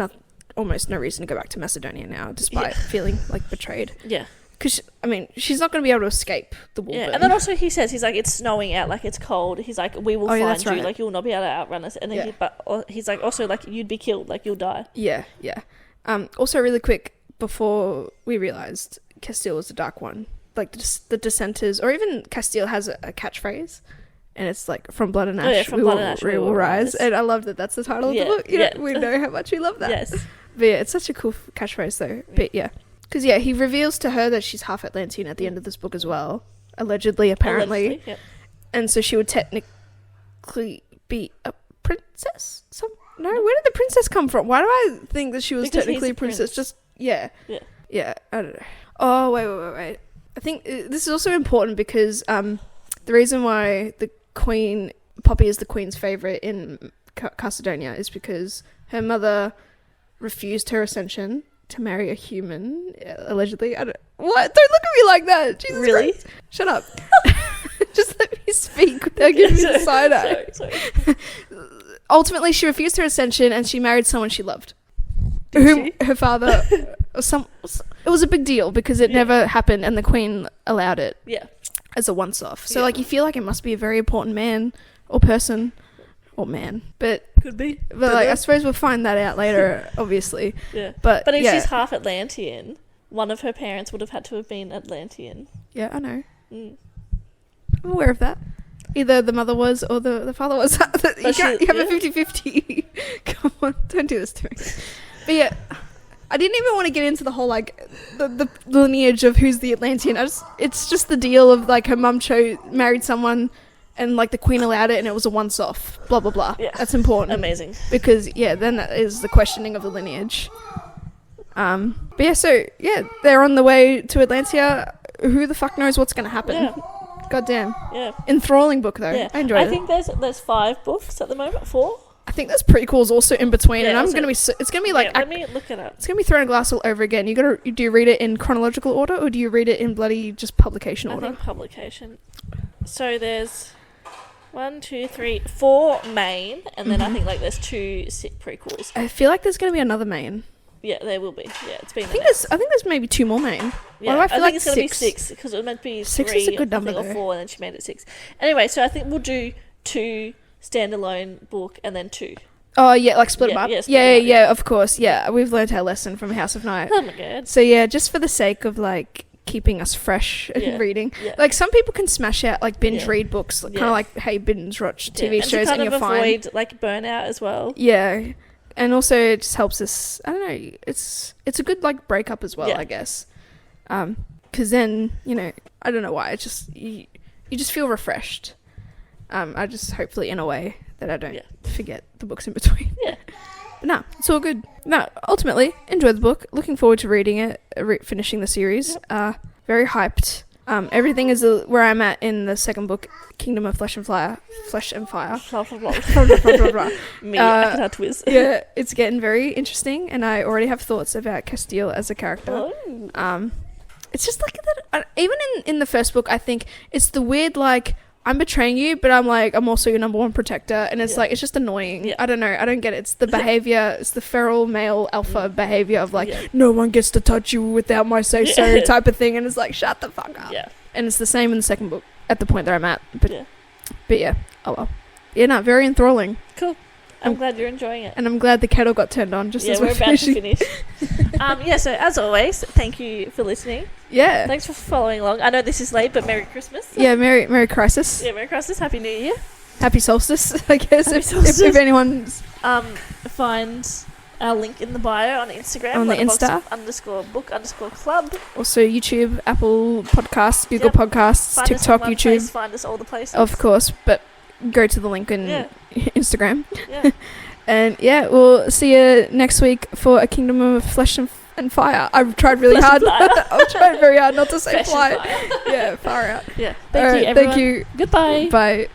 Speaker 1: almost no reason to go back to Macedonia now, despite feeling like betrayed. Because, I mean, she's not going to be able to escape the Wolven.
Speaker 2: Yeah, and then also he's like, it's snowing out, like, it's cold. He's like, we will find you, like, you'll not be able to outrun us. And then he's like, also, like, you'd be killed, like, you'll die.
Speaker 1: Yeah. Also, really quick, before we realised Castile was the Dark One, like, the dissenters, or even Castile has a catchphrase, and it's like, from blood and ash, we will rise. And I love that that's the title of the book. You know, we know how much we love that. Yes. But it's such a cool catchphrase, though. But because, he reveals to her that she's half Atlantean at the end of this book as well. Allegedly, apparently. And so she would technically be a princess? Where did the princess come from? Why do I think that she was technically a princess? Just, I don't know. Oh, wait. I think this is also important because the reason why the queen, Poppy is the queen's favourite in Macedonia is because her mother refused her ascension to marry a human, allegedly. Don't look at me like that. Jesus
Speaker 2: really?
Speaker 1: Christ. Shut up. Just let me speak without giving me the side eye. Sorry. Ultimately, she refused her ascension and she married someone she loved. Her father... it was a big deal because it never happened and the queen allowed it as a once-off. So, you feel like it must be a very important man or person... or man, but
Speaker 2: could be.
Speaker 1: But I suppose we'll find that out later, obviously.
Speaker 2: But if she's half Atlantean, one of her parents would have had to have been Atlantean.
Speaker 1: Yeah, I know. I'm aware of that. Either the mother was or the father was. You have a 50-50. Come on, don't do this to me. But yeah, I didn't even want to get into the whole, like, the lineage of who's the Atlantean. It's just the deal of, like, her mum married someone and, like, the queen allowed it and it was a once-off. Blah, blah, blah. Yeah. That's important.
Speaker 2: Amazing.
Speaker 1: Because, yeah, then that is the questioning of the lineage. But yeah, so, yeah, they're on the way to Atlantia. Who the fuck knows what's going to happen?
Speaker 2: Yeah.
Speaker 1: Goddamn.
Speaker 2: Yeah.
Speaker 1: Enthralling book, though.
Speaker 2: Yeah.
Speaker 1: I enjoyed it.
Speaker 2: I think there's 5 books at the moment. 4?
Speaker 1: I think there's prequels also in between, and I'm going to be... it's going to be like...
Speaker 2: let me look it up.
Speaker 1: It's going to be thrown a glass all over again. Do you read it in chronological order, or do you read it in bloody just publication order?
Speaker 2: I think publication. So there's 1, 2, 3, 4 main, and then I think, like, there's 2 prequels.
Speaker 1: I feel like there's going to be another main.
Speaker 2: Yeah, there will be. Yeah, it's been.
Speaker 1: I think there's maybe 2 more main.
Speaker 2: Yeah, I think it's going to be 6 because it was meant to be
Speaker 1: 6
Speaker 2: 3,
Speaker 1: is a good number,
Speaker 2: or 4, and then she made it 6. Anyway, so I think we'll do 2 standalone book and then 2.
Speaker 1: Oh yeah, like split them up.
Speaker 2: Yeah,
Speaker 1: of course. Yeah, we've learned our lesson from House of Night.
Speaker 2: Oh my god.
Speaker 1: So yeah, just for the sake of, like, keeping us fresh and reading. Yeah. Like, some people can smash out, like, binge read books, kind of like, hey, binge watch TV shows and you're fine.
Speaker 2: And to avoid, like, burnout as well.
Speaker 1: Yeah. And also it just helps us, I don't know, it's a good, like, breakup as well, I guess. Because then, you know, I don't know why, it's just, you just feel refreshed. I just, hopefully, in a way that I don't forget the books in between.
Speaker 2: Yeah.
Speaker 1: But no, it's all good. No, ultimately, enjoyed the book. Looking forward to reading it, finishing the series. Yep. Very hyped. Everything is where I'm at in the second book, Kingdom of Flesh and Fire.
Speaker 2: Me, I can have twist.
Speaker 1: Yeah, it's getting very interesting, and I already have thoughts about Castile as a character. Oh. It's just like that. Even in the first book, I think it's the weird, like, I'm betraying you, but I'm also your number one protector, and it's like, it's just annoying. I don't know, I don't get it. It's the behavior, it's the feral male alpha behavior of, like, no one gets to touch you without my say-so type of thing, and it's like, shut the fuck up. Yeah. And it's the same in the second book at the point that I'm at. But yeah, oh well. Yeah, no, very enthralling.
Speaker 2: Cool. I'm glad you're enjoying it.
Speaker 1: And I'm glad the kettle got turned on just as we're
Speaker 2: about to finish. So as always, thank you for listening.
Speaker 1: Yeah.
Speaker 2: Thanks for following along. I know this is late, but Merry Christmas.
Speaker 1: Yeah, Merry Crisis.
Speaker 2: Yeah, Merry Crisis. Happy New Year.
Speaker 1: Happy Solstice, I guess. If anyone's...
Speaker 2: Find our link in the bio on Instagram.
Speaker 1: On the Insta.
Speaker 2: _book_club.
Speaker 1: Also YouTube, Apple Podcasts, Google Podcasts,
Speaker 2: find
Speaker 1: TikTok, YouTube.
Speaker 2: Find us all the places.
Speaker 1: Of course, but go to the link in Instagram.
Speaker 2: Yeah.
Speaker 1: And yeah, we'll see you next week for A Kingdom of Flesh and Fire. I've tried really hard. I've tried very hard not to say fly. Yeah, far out.
Speaker 2: Yeah. Thank you, everyone.
Speaker 1: Thank you.
Speaker 2: Goodbye.
Speaker 1: Bye.